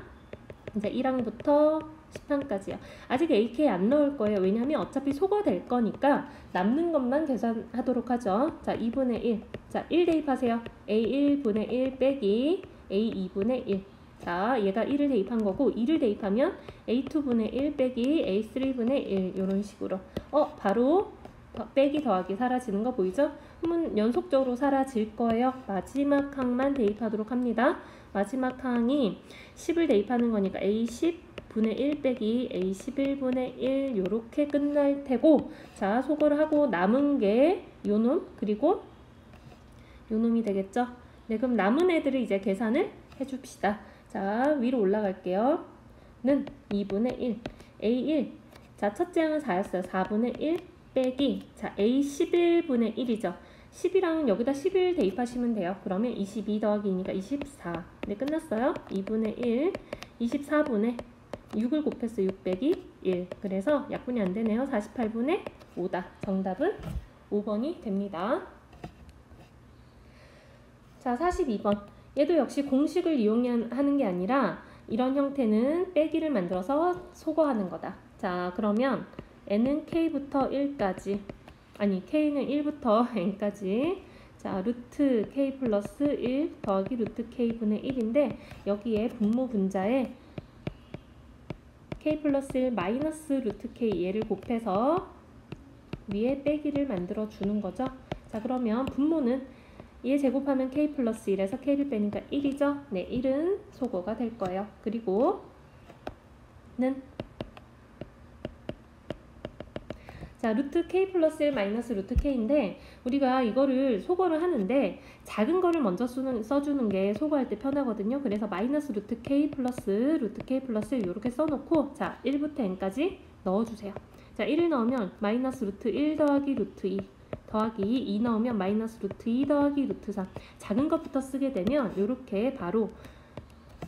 Speaker 1: 이제 1항부터 10항까지요. 아직 AK 안 넣을 거예요. 왜냐하면 어차피 소거될 거니까 남는 것만 계산하도록 하죠. 자, 2분의 1. 자, 1 대입하세요. A1분의 1 빼기 A2분의 1. 자, 얘가 1을 대입한 거고 2를 대입하면 A2분의 1 빼기 A3분의 1 이런 식으로 바로 빼기 더하기 사라지는 거 보이죠? 그러면 연속적으로 사라질 거예요. 마지막 항만 대입하도록 합니다. 마지막 항이 10을 대입하는 거니까 A10분의 1 빼기 A11분의 1 요렇게 끝날 테고, 자, 소거를 하고 남은 게 요놈 그리고 요놈이 되겠죠? 네, 그럼 남은 애들을 이제 계산을 해줍시다. 자, 위로 올라갈게요. 는 2분의 1 A1. 자, 첫째 항은 4였어요. 4분의 1 빼기 자, A11분의 1이죠. 10이랑 여기다 11 대입하시면 돼요. 그러면 22 더하기 2니까 24. 네, 끝났어요. 2분의 1 24분의 6을 곱했어. 6 빼기 1. 그래서 약분이 안 되네요. 48분의 5다. 정답은 5번이 됩니다. 자, 42번. 얘도 역시 공식을 이용하는 게 아니라 이런 형태는 빼기를 만들어서 소거하는 거다. 자, 그러면 n은 k부터 1까지 아니 k는 1부터 n까지 자, 루트 k 플러스 1 더하기 루트 k분의 1인데 여기에 분모 분자에 k 플러스 1 마이너스 루트 k 얘를 곱해서 위에 빼기를 만들어 주는 거죠. 자, 그러면 분모는 얘 제곱하면 k 플러스 1에서 k를 빼니까 1이죠. 네, 1은 소거가 될 거예요. 그리고 는 자, 루트 k 플러스 1 마이너스 루트 k인데 우리가 이거를 소거를 하는데 작은 거를 먼저 써주는 게 소거할 때 편하거든요. 그래서 마이너스 루트 k 플러스 1 이렇게 써놓고 자, 1부터 n까지 넣어주세요. 자, 1을 넣으면 마이너스 루트 1 더하기 루트 2 더하기 2 넣으면 마이너스 루트 2 더하기 루트 3 작은 것부터 쓰게 되면 이렇게 바로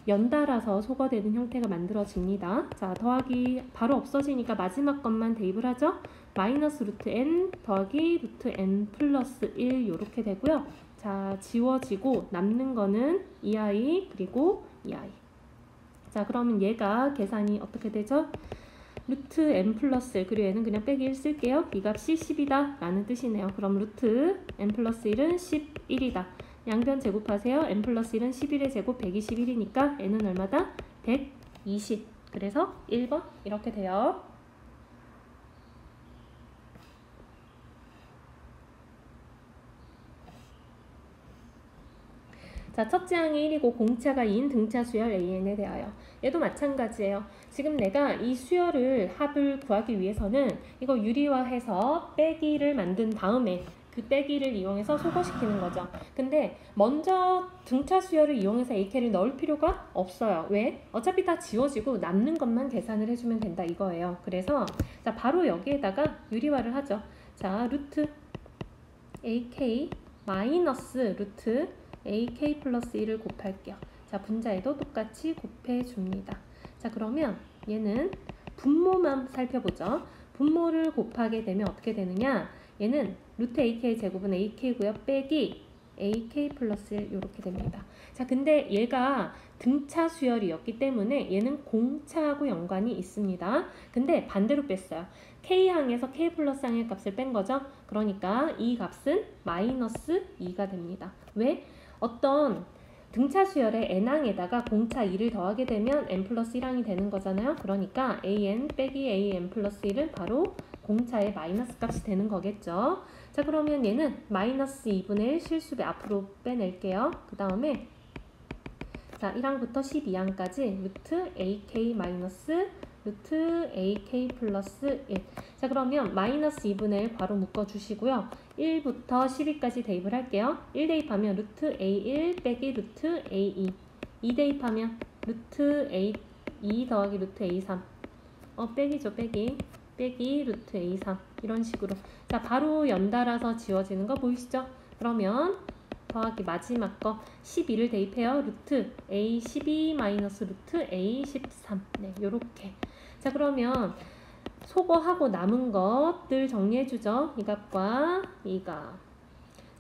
Speaker 1: 연달아서 소거되는 형태가 만들어집니다. 자, 더하기 바로 없어지니까 마지막 것만 대입을 하죠. 마이너스 루트 n 더하기 루트 n 플러스 1 이렇게 되고요. 자, 지워지고 남는 거는 2i 그리고 2i. 자, 그러면 얘가 계산이 어떻게 되죠? 루트 n 플러스 1 그리고 얘는 그냥 빼기 1 쓸게요. 이 값이 10이다 라는 뜻이네요. 그럼 루트 n 플러스 1은 11이다. 양변 제곱하세요. n 플러스 1은 11의 제곱 121이니까 n은 얼마다? 120. 그래서 1번 이렇게 돼요. 자, 첫째 항이 1이고 공차가 2인 등차 수열 AN에 대하여. 얘도 마찬가지예요. 지금 내가 이 수열을 합을 구하기 위해서는 이거 유리화해서 빼기를 만든 다음에 그 빼기를 이용해서 소거시키는 거죠. 근데 먼저 등차 수열을 이용해서 AK를 넣을 필요가 없어요. 왜? 어차피 다 지워지고 남는 것만 계산을 해주면 된다 이거예요. 그래서 자, 바로 여기에다가 유리화를 하죠. 자, 루트 AK 마이너스 루트 AK 플러스 1을 곱할게요. 자, 분자에도 똑같이 곱해줍니다. 자, 그러면 얘는 분모만 살펴보죠. 분모를 곱하게 되면 어떻게 되느냐? 얘는 루트 AK 제곱은 AK고요. 빼기 AK 플러스 1 이렇게 됩니다. 자, 근데 얘가 등차 수열이었기 때문에 얘는 공차하고 연관이 있습니다. 근데 반대로 뺐어요. K항에서 K 플러스 항의 값을 뺀 거죠. 그러니까 이 값은 마이너스 2가 됩니다. 왜? 어떤 등차 수열의 n항에다가 공차 2를 더하게 되면 n 플러스 1항이 되는 거잖아요. 그러니까 an 빼기 an 플러스 1은 바로 공차의 마이너스 값이 되는 거겠죠. 자, 그러면 얘는 마이너스 2분의 1 실수배 앞으로 빼낼게요. 그 다음에 자, 1항부터 12항까지 루트 ak 마이너스 루트 ak 플러스 1. 자, 그러면 마이너스 2분의 1 괄호 묶어주시고요. 1부터 12까지 대입을 할게요. 1 대입하면 루트 a1 빼기 루트 a2. 2 대입하면 루트 a2 더하기 루트 a3. 빼기죠, 빼기. 빼기 루트 a3. 이런 식으로. 자, 바로 연달아서 지워지는 거 보이시죠? 그러면 더하기 마지막 거 12를 대입해요. 루트 a12 마이너스 루트 a13. 네, 요렇게. 자, 그러면 소거하고 남은 것들 정리해주죠. 이 값과 이 값.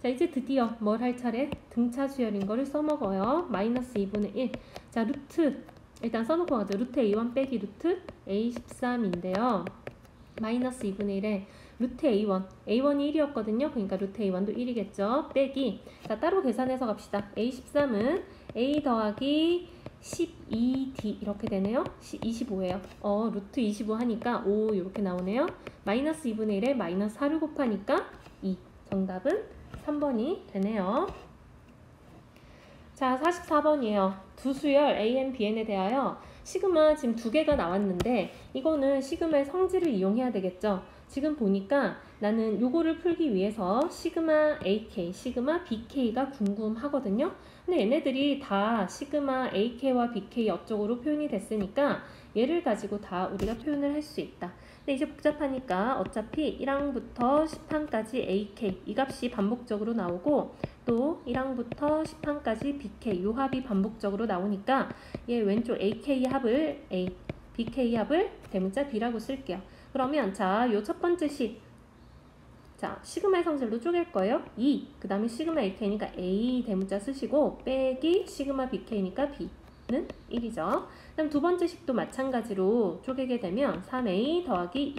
Speaker 1: 자, 이제 드디어 뭘 할 차례? 등차 수열인 거를 써먹어요. 마이너스 2분의 1. 자, 루트. 일단 써놓고 가죠. 루트 a1 빼기 루트 a13인데요. 마이너스 2분의 1에 루트 a1. a1이 1이었거든요. 그러니까 루트 a1도 1이겠죠. 빼기. 자, 따로 계산해서 갑시다. a13은 a 더하기 12d 이렇게 되네요. 25예요. 루트 25 하니까 5 이렇게 나오네요. 마이너스 2분의 1에 마이너스 4를 곱하니까 2. 정답은 3번이 되네요. 자, 44번이에요. 두 수열 AN, BN에 대하여 시그마 지금 두 개가 나왔는데 이거는 시그마의 성질을 이용해야 되겠죠. 지금 보니까 나는 요거를 풀기 위해서 시그마 AK, 시그마 BK가 궁금하거든요. 근데 얘네들이 다 시그마 AK와 BK 어쪽으로 표현이 됐으니까 얘를 가지고 다 우리가 표현을 할 수 있다. 근데 이제 복잡하니까 어차피 1항부터 10항까지 AK 이 값이 반복적으로 나오고 또 1항부터 10항까지 BK 요 합이 반복적으로 나오니까 얘 왼쪽 AK 합을 A, BK 합을 대문자 B라고 쓸게요. 그러면 자, 요 첫 번째 자, 시그마의 성질로 쪼갤 거예요. 2, 그 다음에 시그마 AK니까 A 대문자 쓰시고 빼기 시그마 BK니까 B는 1이죠. 그 다음 두 번째 식도 마찬가지로 쪼개게 되면 3A 더하기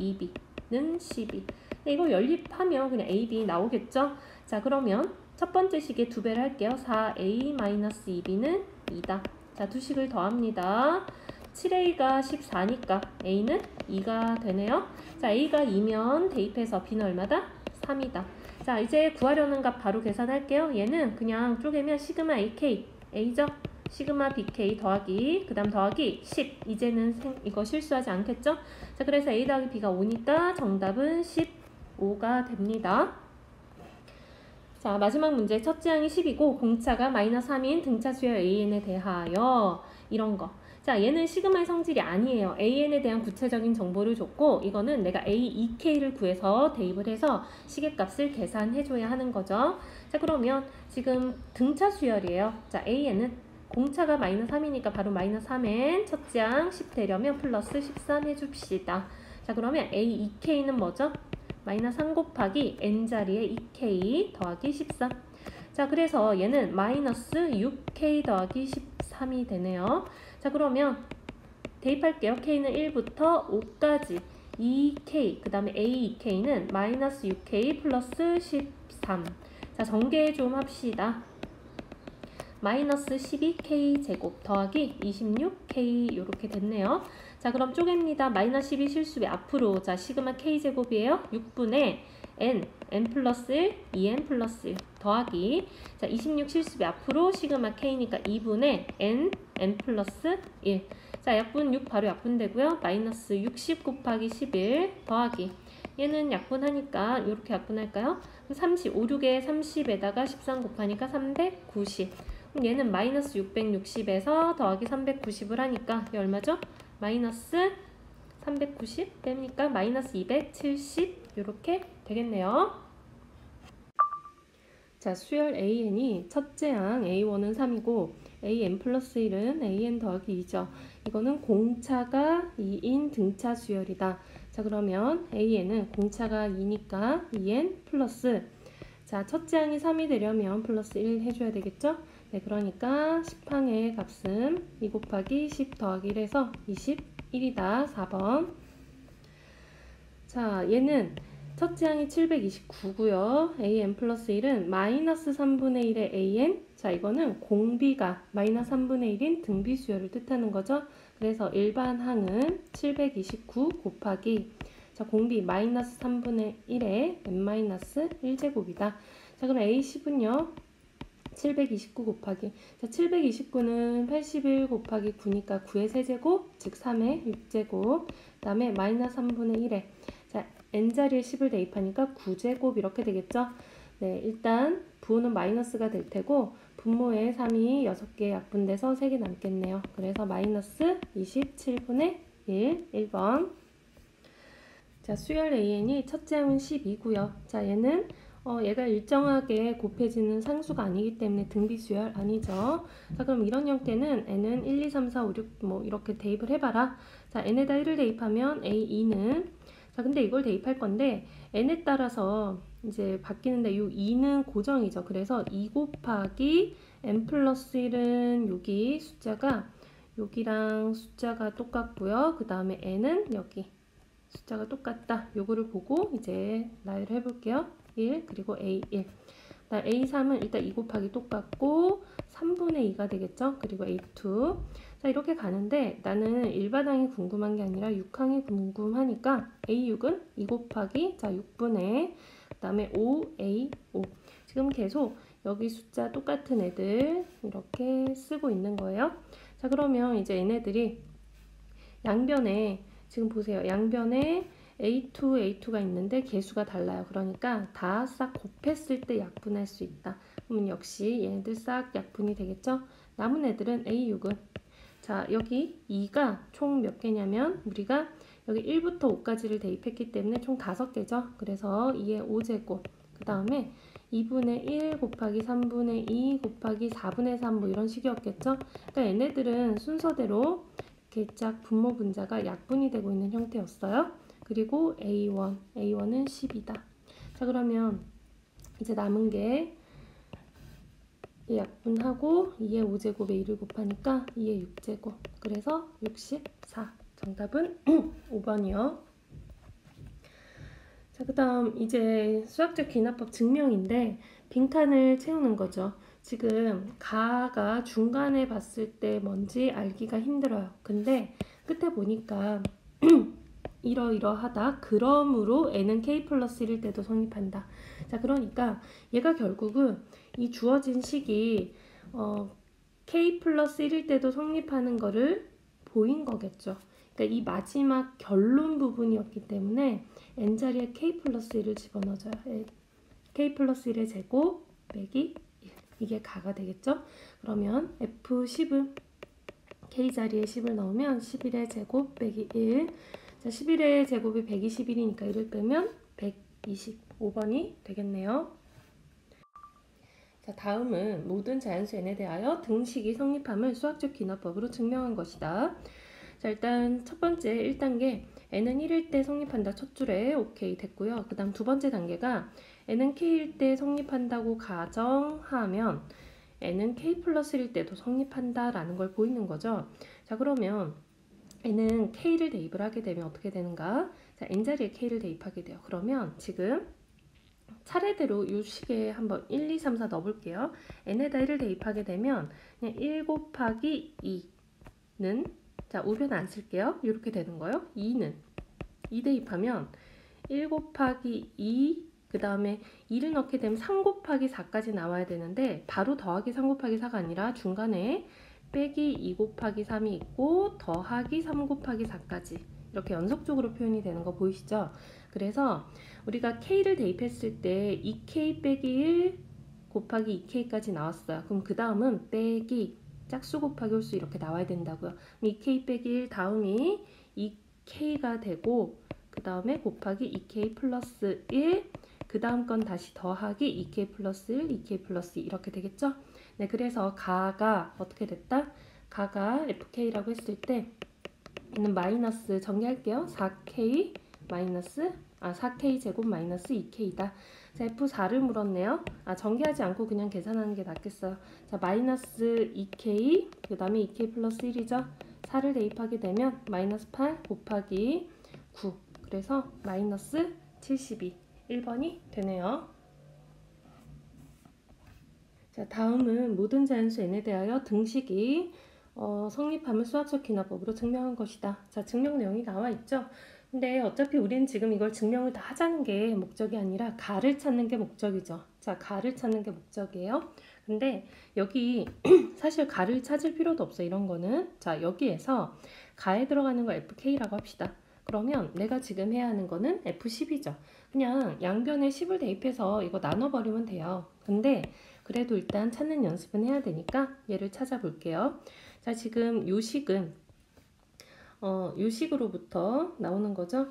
Speaker 1: 2B는 12. 근데 이거 연립하면 그냥 AB 나오겠죠? 자, 그러면 첫 번째 식의 2배를 할게요. 4A-2B는 2다. 자, 두 식을 더합니다. 7A가 14니까 A는 2가 되네요. 자, A가 2면 대입해서 B는 얼마다? 3이다. 자, 이제 구하려는 값 바로 계산할게요. 얘는 그냥 쪼개면 시그마 AK, A죠? 시그마 BK 더하기, 그 다음 더하기 10. 이제는 이거 실수하지 않겠죠? 자, 그래서 A 더하기 B가 5니까 정답은 15가 됩니다. 자, 마지막 문제 첫째 항이 10이고 공차가 마이너스 3인 등차 수열 AN에 대하여 이런 거. 자, 얘는 시그마의 성질이 아니에요. AN에 대한 구체적인 정보를 줬고 이거는 내가 AEK를 구해서 대입을 해서 시계값을 계산해줘야 하는 거죠. 자, 그러면 지금 등차 수열이에요. 자, AN은 공차가 마이너스 3이니까 바로 마이너스 3엔 첫째 항 10 되려면 플러스 13 해줍시다. 자, 그러면 AEK는 뭐죠? 마이너스 3 곱하기 n자리에 2k 더하기 13. 자, 그래서 얘는 마이너스 6k 더하기 13이 되네요. 자, 그러면 대입할게요. k는 1부터 5까지 2k, 그 다음에 AEK는 마이너스 6k 플러스 13. 자, 전개 좀 합시다. 마이너스 12k 제곱 더하기 26k 이렇게 됐네요. 자, 그럼 쪼갭니다. 마이너스 12 실수배 앞으로. 자, 시그마 k 제곱이에요. 6분의 n 플러스 1, 2n 플러스 1 더하기. 자, 26 실수배 앞으로 시그마 k니까 2분의 n 플러스 1. 자, 약분 6 바로 약분되고요. 마이너스 60 곱하기 11 더하기. 얘는 약분하니까 이렇게 약분할까요? 30, 5, 6에 30에다가 13 곱하니까 390. 그럼 얘는 마이너스 660에서 더하기 390을 하니까 이게 얼마죠? 마이너스 390 빼니까 마이너스 270 이렇게 되겠네요. 자, 수열 AN이 첫째 항 A1은 3이고 AN 플러스 1은 AN 더하기 2죠. 이거는 공차가 2인 등차 수열이다. 자, 그러면 AN은 공차가 2니까 2N 플러스, 자, 첫째 항이 3이 되려면 플러스 1 해줘야 되겠죠? 네, 그러니까 10항의 값은 2 곱하기 10 더하기 1해서 21이다. 4번. 자, 얘는 첫째 항이 729고요. AN 플러스 1은 마이너스 3분의 1의 AN. 자, 이거는 공비가 마이너스 3분의 1인 등비 수열을 뜻하는 거죠. 그래서 일반 항은 729 곱하기, 자, 공비 마이너스 3분의 1의 n-1제곱이다. 자, 그럼 A10은요. 729 곱하기, 자, 729는 81 곱하기 9니까 9의 세제곱, 즉 3의 6제곱, 그 다음에 마이너스 3분의 1에, 자, n자리에 10을 대입하니까 9제곱 이렇게 되겠죠. 네, 일단 부호는 마이너스가 될 테고 분모에 3이 6개 약분돼서 3개 남겠네요. 그래서 마이너스 27분의 1, 1번. 자, 수열 AN이 첫째 항은 12고요. 자, 얘는 얘가 일정하게 곱해지는 상수가 아니기 때문에 등비수열 아니죠. 자, 그럼 이런 형태는 n은 1, 2, 3, 4, 5, 6 뭐 이렇게 대입을 해봐라. 자, n에다 1을 대입하면 A2는, 자, 근데 이걸 대입할 건데 n에 따라서 이제 바뀌는데 이 2는 고정이죠. 그래서 2 곱하기 n 플러스 1은 여기 숫자가 여기랑 숫자가 똑같고요. 그 다음에 n은 여기 숫자가 똑같다. 요거를 보고 이제 나열을 해볼게요. 1 그리고 A1. A3은 일단 2 곱하기 똑같고 3분의 2가 되겠죠. 그리고 A2. 자, 이렇게 가는데 나는 일반항이 궁금한 게 아니라 6항이 궁금하니까 A6은 2 곱하기, 자, 6분의, 그 다음에 5A5. 지금 계속 여기 숫자 똑같은 애들 이렇게 쓰고 있는 거예요. 자, 그러면 이제 얘네들이 양변에, 지금 보세요. 양변에 A2가 있는데 개수가 달라요. 그러니까 다 싹 곱했을 때 약분할 수 있다. 그러면 역시 얘네들 싹 약분이 되겠죠? 남은 애들은 A6은, 자, 여기 2가 총 몇 개냐면 우리가 여기 1부터 5까지를 대입했기 때문에 총 5개죠. 그래서 2의 5제곱, 그 다음에 2분의 1 곱하기 3분의 2 곱하기 4분의 3 뭐 이런 식이었겠죠? 그러니까 얘네들은 순서대로 이렇게 쫙 분모 분자가 약분이 되고 있는 형태였어요. 그리고 A1은 10이다. 자, 그러면 이제 남은 게 약분하고 2의 5제곱에 1을 곱하니까 2의 6제곱. 그래서 64. 정답은 5번이요. 자, 그 다음 이제 수학적 귀납법 증명인데 빈칸을 채우는 거죠. 지금 가가 중간에 봤을 때 뭔지 알기가 힘들어요. 근데 끝에 보니까 이러이러하다. 그러므로 n은 k 플러스 1일 때도 성립한다. 자, 그러니까 얘가 결국은 이 주어진 식이 k 플러스 1일 때도 성립하는 거를 보인 거겠죠. 그러니까 이 마지막 결론 부분이었기 때문에 n자리에 k 플러스 1을 집어넣어줘요. k 플러스 1의 제곱 빼기 1. 이게 가가 되겠죠. 그러면 f10은 k자리에 10을 넣으면 11의 제곱 빼기 1. 자, 11의 제곱이 121이니까 1을 빼면 125번이 되겠네요. 자, 다음은 모든 자연수 n에 대하여 등식이 성립함을 수학적 귀납법으로 증명한 것이다. 자, 일단 첫 번째 1단계 n은 1일 때 성립한다. 첫 줄에 오케이 됐고요. 그 다음 두 번째 단계가 n은 k일 때 성립한다고 가정하면 n은 k 플러스 1일 때도 성립한다 라는 걸 보이는 거죠. 자, 그러면 n은 k를 대입을 하게 되면 어떻게 되는가? 자, n자리에 k를 대입하게 돼요. 그러면 지금 차례대로 이 식에 한번 1, 2, 3, 4 넣어볼게요. n에다 1을 대입하게 되면 그냥 1 곱하기 2는, 자, 우변 안 쓸게요. 이렇게 되는 거예요. 2는 2 대입하면 1 곱하기 2, 그 다음에 2를 넣게 되면 3 곱하기 4까지 나와야 되는데 바로 더하기 3 곱하기 4가 아니라 중간에 빼기 2 곱하기 3이 있고 더하기 3 곱하기 4까지 이렇게 연속적으로 표현이 되는 거 보이시죠? 그래서 우리가 k를 대입했을 때 2k 빼기 1 곱하기 2k까지 나왔어요. 그럼 그 다음은 빼기 짝수 곱하기 홀수 이렇게 나와야 된다고요. 2k 빼기 1 다음이 2k가 되고 그 다음에 곱하기 2k 플러스 1, 그 다음 건 다시 더하기 2k 플러스 1, 2k 플러스 2 이렇게 되겠죠? 네, 그래서 가가 어떻게 됐다? 가가 fk라고 했을 때 얘는 마이너스 정리할게요. 4k 4K 제곱 마이너스 2K다. 자, F4를 물었네요. 전개하지 않고 그냥 계산하는 게 낫겠어요. 자, 마이너스 2K, 그 다음에 2K 플러스 1이죠. 4를 대입하게 되면 마이너스 8 곱하기 9. 그래서 마이너스 72. 1번이 되네요. 자, 다음은 모든 자연수 n에 대하여 등식이 성립함을 수학적 기납법으로 증명한 것이다. 자, 증명 내용이 나와 있죠. 근데 어차피 우리는 지금 이걸 증명을 다 하자는 게 목적이 아니라 가를 찾는 게 목적이죠. 자, 가를 찾는 게 목적이에요. 근데 여기 사실 가를 찾을 필요도 없어, 이런 거는. 자, 여기에서 가에 들어가는 거 fk라고 합시다. 그러면 내가 지금 해야 하는 거는 f10이죠. 그냥 양변에 10을 대입해서 이거 나눠버리면 돼요. 근데 그래도 일단 찾는 연습은 해야 되니까 얘를 찾아볼게요. 자, 지금 요식은 요식으로부터 나오는 거죠.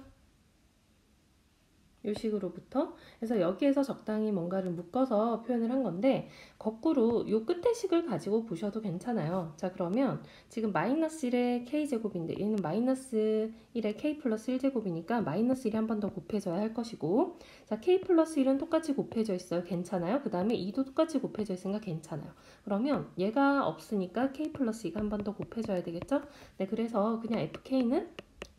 Speaker 1: 요식으로부터. 그래서 여기에서 적당히 뭔가를 묶어서 표현을 한 건데 거꾸로 요 끝에 식을 가지고 보셔도 괜찮아요. 자, 그러면 지금 마이너스 1의 k제곱인데 얘는 마이너스 1의 k 플러스 1제곱이니까 마이너스 1이 한 번 더 곱해져야 할 것이고, 자, k 플러스 1은 똑같이 곱해져 있어요. 괜찮아요. 그 다음에 2도 똑같이 곱해져 있으니까 괜찮아요. 그러면 얘가 없으니까 k 플러스 2가 한 번 더 곱해져야 되겠죠. 네, 그래서 그냥 fk는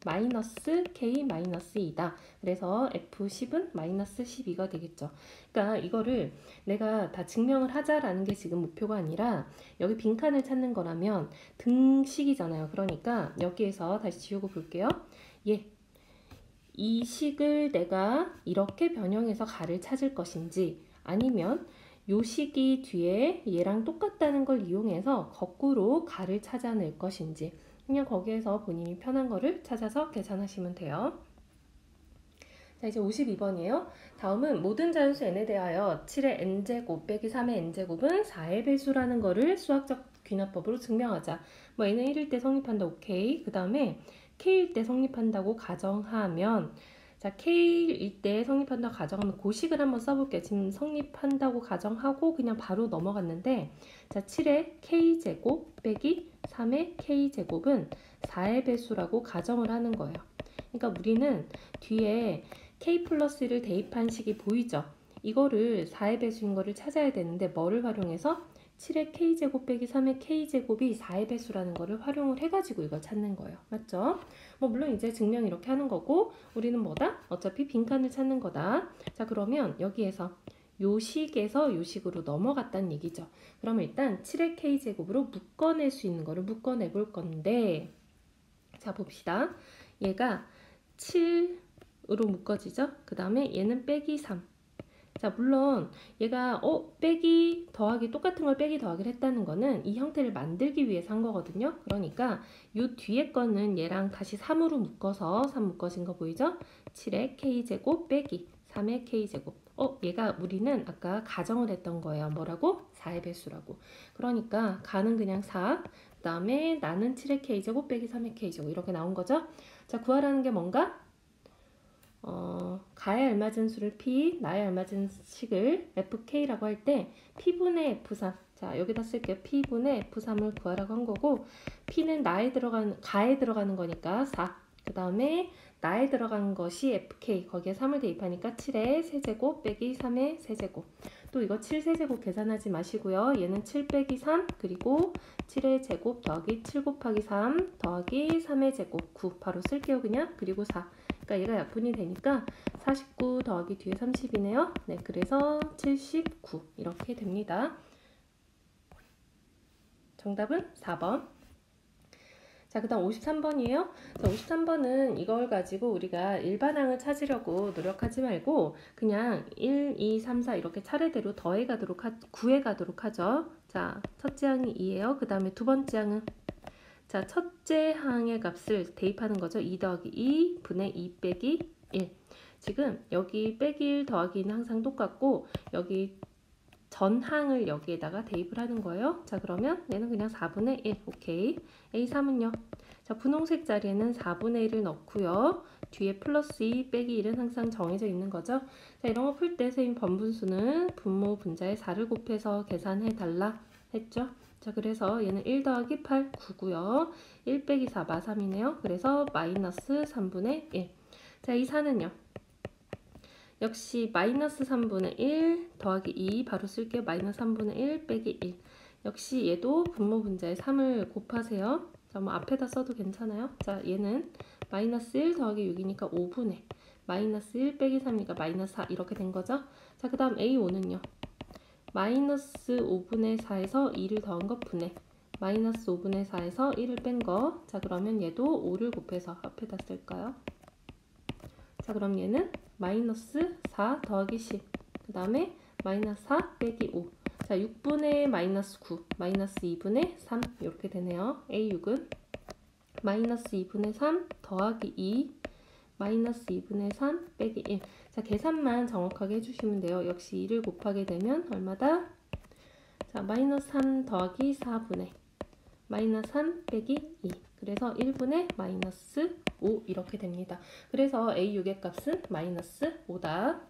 Speaker 1: 마이너스 k 마이너스 2다. 그래서 F10은 마이너스 12가 되겠죠. 그러니까 이거를 내가 다 증명을 하자라는 게 지금 목표가 아니라 여기 빈칸을 찾는 거라면 등식이잖아요. 그러니까 여기에서 다시 지우고 볼게요. 이 식을 내가 이렇게 변형해서 가를 찾을 것인지, 아니면 요 식이 뒤에 얘랑 똑같다는 걸 이용해서 거꾸로 가를 찾아낼 것인지, 그냥 거기에서 본인이 편한 거를 찾아서 계산하시면 돼요. 자, 이제 52번이에요. 다음은 모든 자연수 n에 대하여 7의 n제곱 빼기 3의 n제곱은 4의 배수라는 거를 수학적 귀납법으로 증명하자. 뭐 n은 1일 때 성립한다. 오케이. 그 다음에 k일 때 성립한다고 가정하면, 자, k일 때 성립한다고 가정하면 고식을 한번 써볼게요. 지금 성립한다고 가정하고 그냥 바로 넘어갔는데, 자, 7의 k제곱 빼기 3의 k제곱은 4의 배수라고 가정을 하는 거예요. 그러니까 우리는 뒤에 k 플러스 1을 대입한 식이 보이죠? 이거를 4의 배수인 거를 찾아야 되는데 뭐를 활용해서 7의 k제곱 빼기 3의 k제곱이 4의 배수라는 거를 활용을 해가지고 이걸 찾는 거예요. 맞죠? 뭐 물론 이제 증명 이렇게 하는 거고 우리는 뭐다? 어차피 빈칸을 찾는 거다. 자, 그러면 여기에서 요식에서 요식으로 넘어갔다는 얘기죠. 그러면 일단 7의 k제곱으로 묶어낼 수 있는 거를 묶어내 볼 건데, 자, 봅시다. 얘가 7으로 묶어지죠. 그 다음에 얘는 빼기 3. 자, 물론 얘가 빼기 더하기 똑같은 걸 빼기 더하기를 했다는 거는 이 형태를 만들기 위해서 한 거거든요. 그러니까 요 뒤에 거는 얘랑 다시 3으로 묶어서 3 묶어진 거 보이죠? 7의 k제곱 빼기 3의 k제곱. 얘가 우리는 아까 가정을 했던 거예요. 뭐라고? 4의 배수라고. 그러니까 가는 그냥 4, 그 다음에 나는 7의 k제곱 빼기 3의 k제곱 이렇게 나온 거죠. 자, 구하라는 게 뭔가? 가에 알맞은 수를 p, 나에 알맞은 식을 fk라고 할 때 p분의 f3, 자, 여기다 쓸게요. p분의 f3을 구하라고 한 거고, p는 가에 들어가는 거니까 4, 그 다음에 나에 들어간 것이 fk, 거기에 3을 대입하니까 7의 세제곱 빼기 3의 세제곱. 또 이거 7 세제곱 계산하지 마시고요. 얘는 7 빼기 3, 그리고 7의 제곱 더하기 7 곱하기 3 더하기 3의 제곱 9 바로 쓸게요. 그냥. 그리고 4. 그러니까 얘가 약분이 되니까 49 더하기 뒤에 30이네요. 네, 그래서 79 이렇게 됩니다. 정답은 4번. 자, 그 다음 53번이에요. 자, 53번은 이걸 가지고 우리가 일반항을 찾으려고 노력하지 말고 그냥 1, 2, 3, 4 이렇게 차례대로 구해 가도록 하죠. 자, 첫째 항이 2예요. 그 다음에 두 번째 항은, 자, 첫째 항의 값을 대입하는 거죠. 2 더하기 2 분의 2 빼기 1. 지금 여기 빼기 1 더하기 2는 항상 똑같고 여기 전항을 여기에다가 대입을 하는 거예요. 자, 그러면 얘는 그냥 4분의 1. 오케이. A3은요. 자, 분홍색 자리에는 4분의 1을 넣고요. 뒤에 플러스 2 빼기 1은 항상 정해져 있는 거죠. 자, 이런 거 풀 때 선생님 분모분수는 분모 분자에 4를 곱해서 계산해 달라 했죠. 자, 그래서 얘는 1 더하기 8, 9고요. 1 빼기 4, 마3이네요. 그래서 마이너스 3분의 1. 자, 이 4는요. 역시 마이너스 3분의 1 더하기 2 바로 쓸게요. 마이너스 3분의 1 빼기 1. 역시 얘도 분모 분자에 3을 곱하세요. 자, 뭐 앞에다 써도 괜찮아요. 자, 얘는 마이너스 1 더하기 6이니까 5분의 마이너스 1 빼기 3이니까 마이너스 4 이렇게 된 거죠. 자, 그 다음 A5는요. 마이너스 5분의 4에서 2를 더한 거 분의 마이너스 5분의 4에서 1을 뺀 거. 자, 그러면 얘도 5를 곱해서 앞에다 쓸까요? 자, 그럼 얘는 마이너스 4 더하기 10. 그 다음에 마이너스 4 빼기 5. 자, 6분의 마이너스 9, 마이너스 2분의 3 이렇게 되네요. A6은 마이너스 2분의 3 더하기 2, 마이너스 2분의 3 빼기 1. 자, 계산만 정확하게 해주시면 돼요. 역시 2를 곱하게 되면 얼마다? 자, 마이너스 3 더하기 4분의 마이너스 3 빼기 2. 그래서 1분의 마이너스 5 이렇게 됩니다. 그래서 A6의 값은 마이너스 5다.